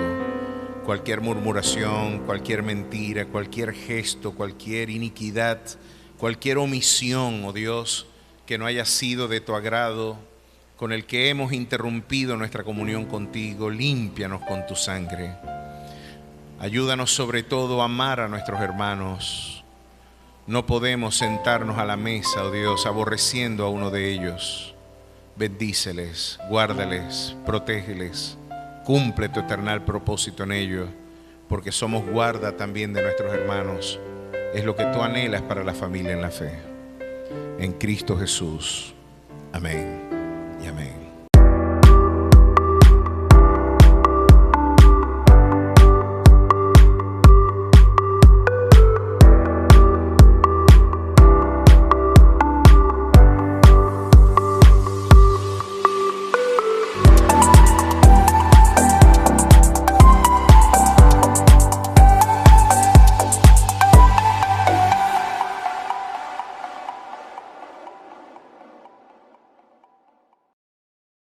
Speaker 1: Cualquier murmuración, cualquier mentira, cualquier gesto, cualquier iniquidad, cualquier omisión, oh Dios, que no haya sido de tu agrado, con el que hemos interrumpido nuestra comunión contigo, límpianos con tu sangre. Ayúdanos sobre todo a amar a nuestros hermanos. No podemos sentarnos a la mesa, oh Dios, aborreciendo a uno de ellos. Bendíceles, guárdales, protégeles, cumple tu eternal propósito en ellos, porque somos guarda también de nuestros hermanos. Es lo que tú anhelas para la familia en la fe. En Cristo Jesús. Amén y amén.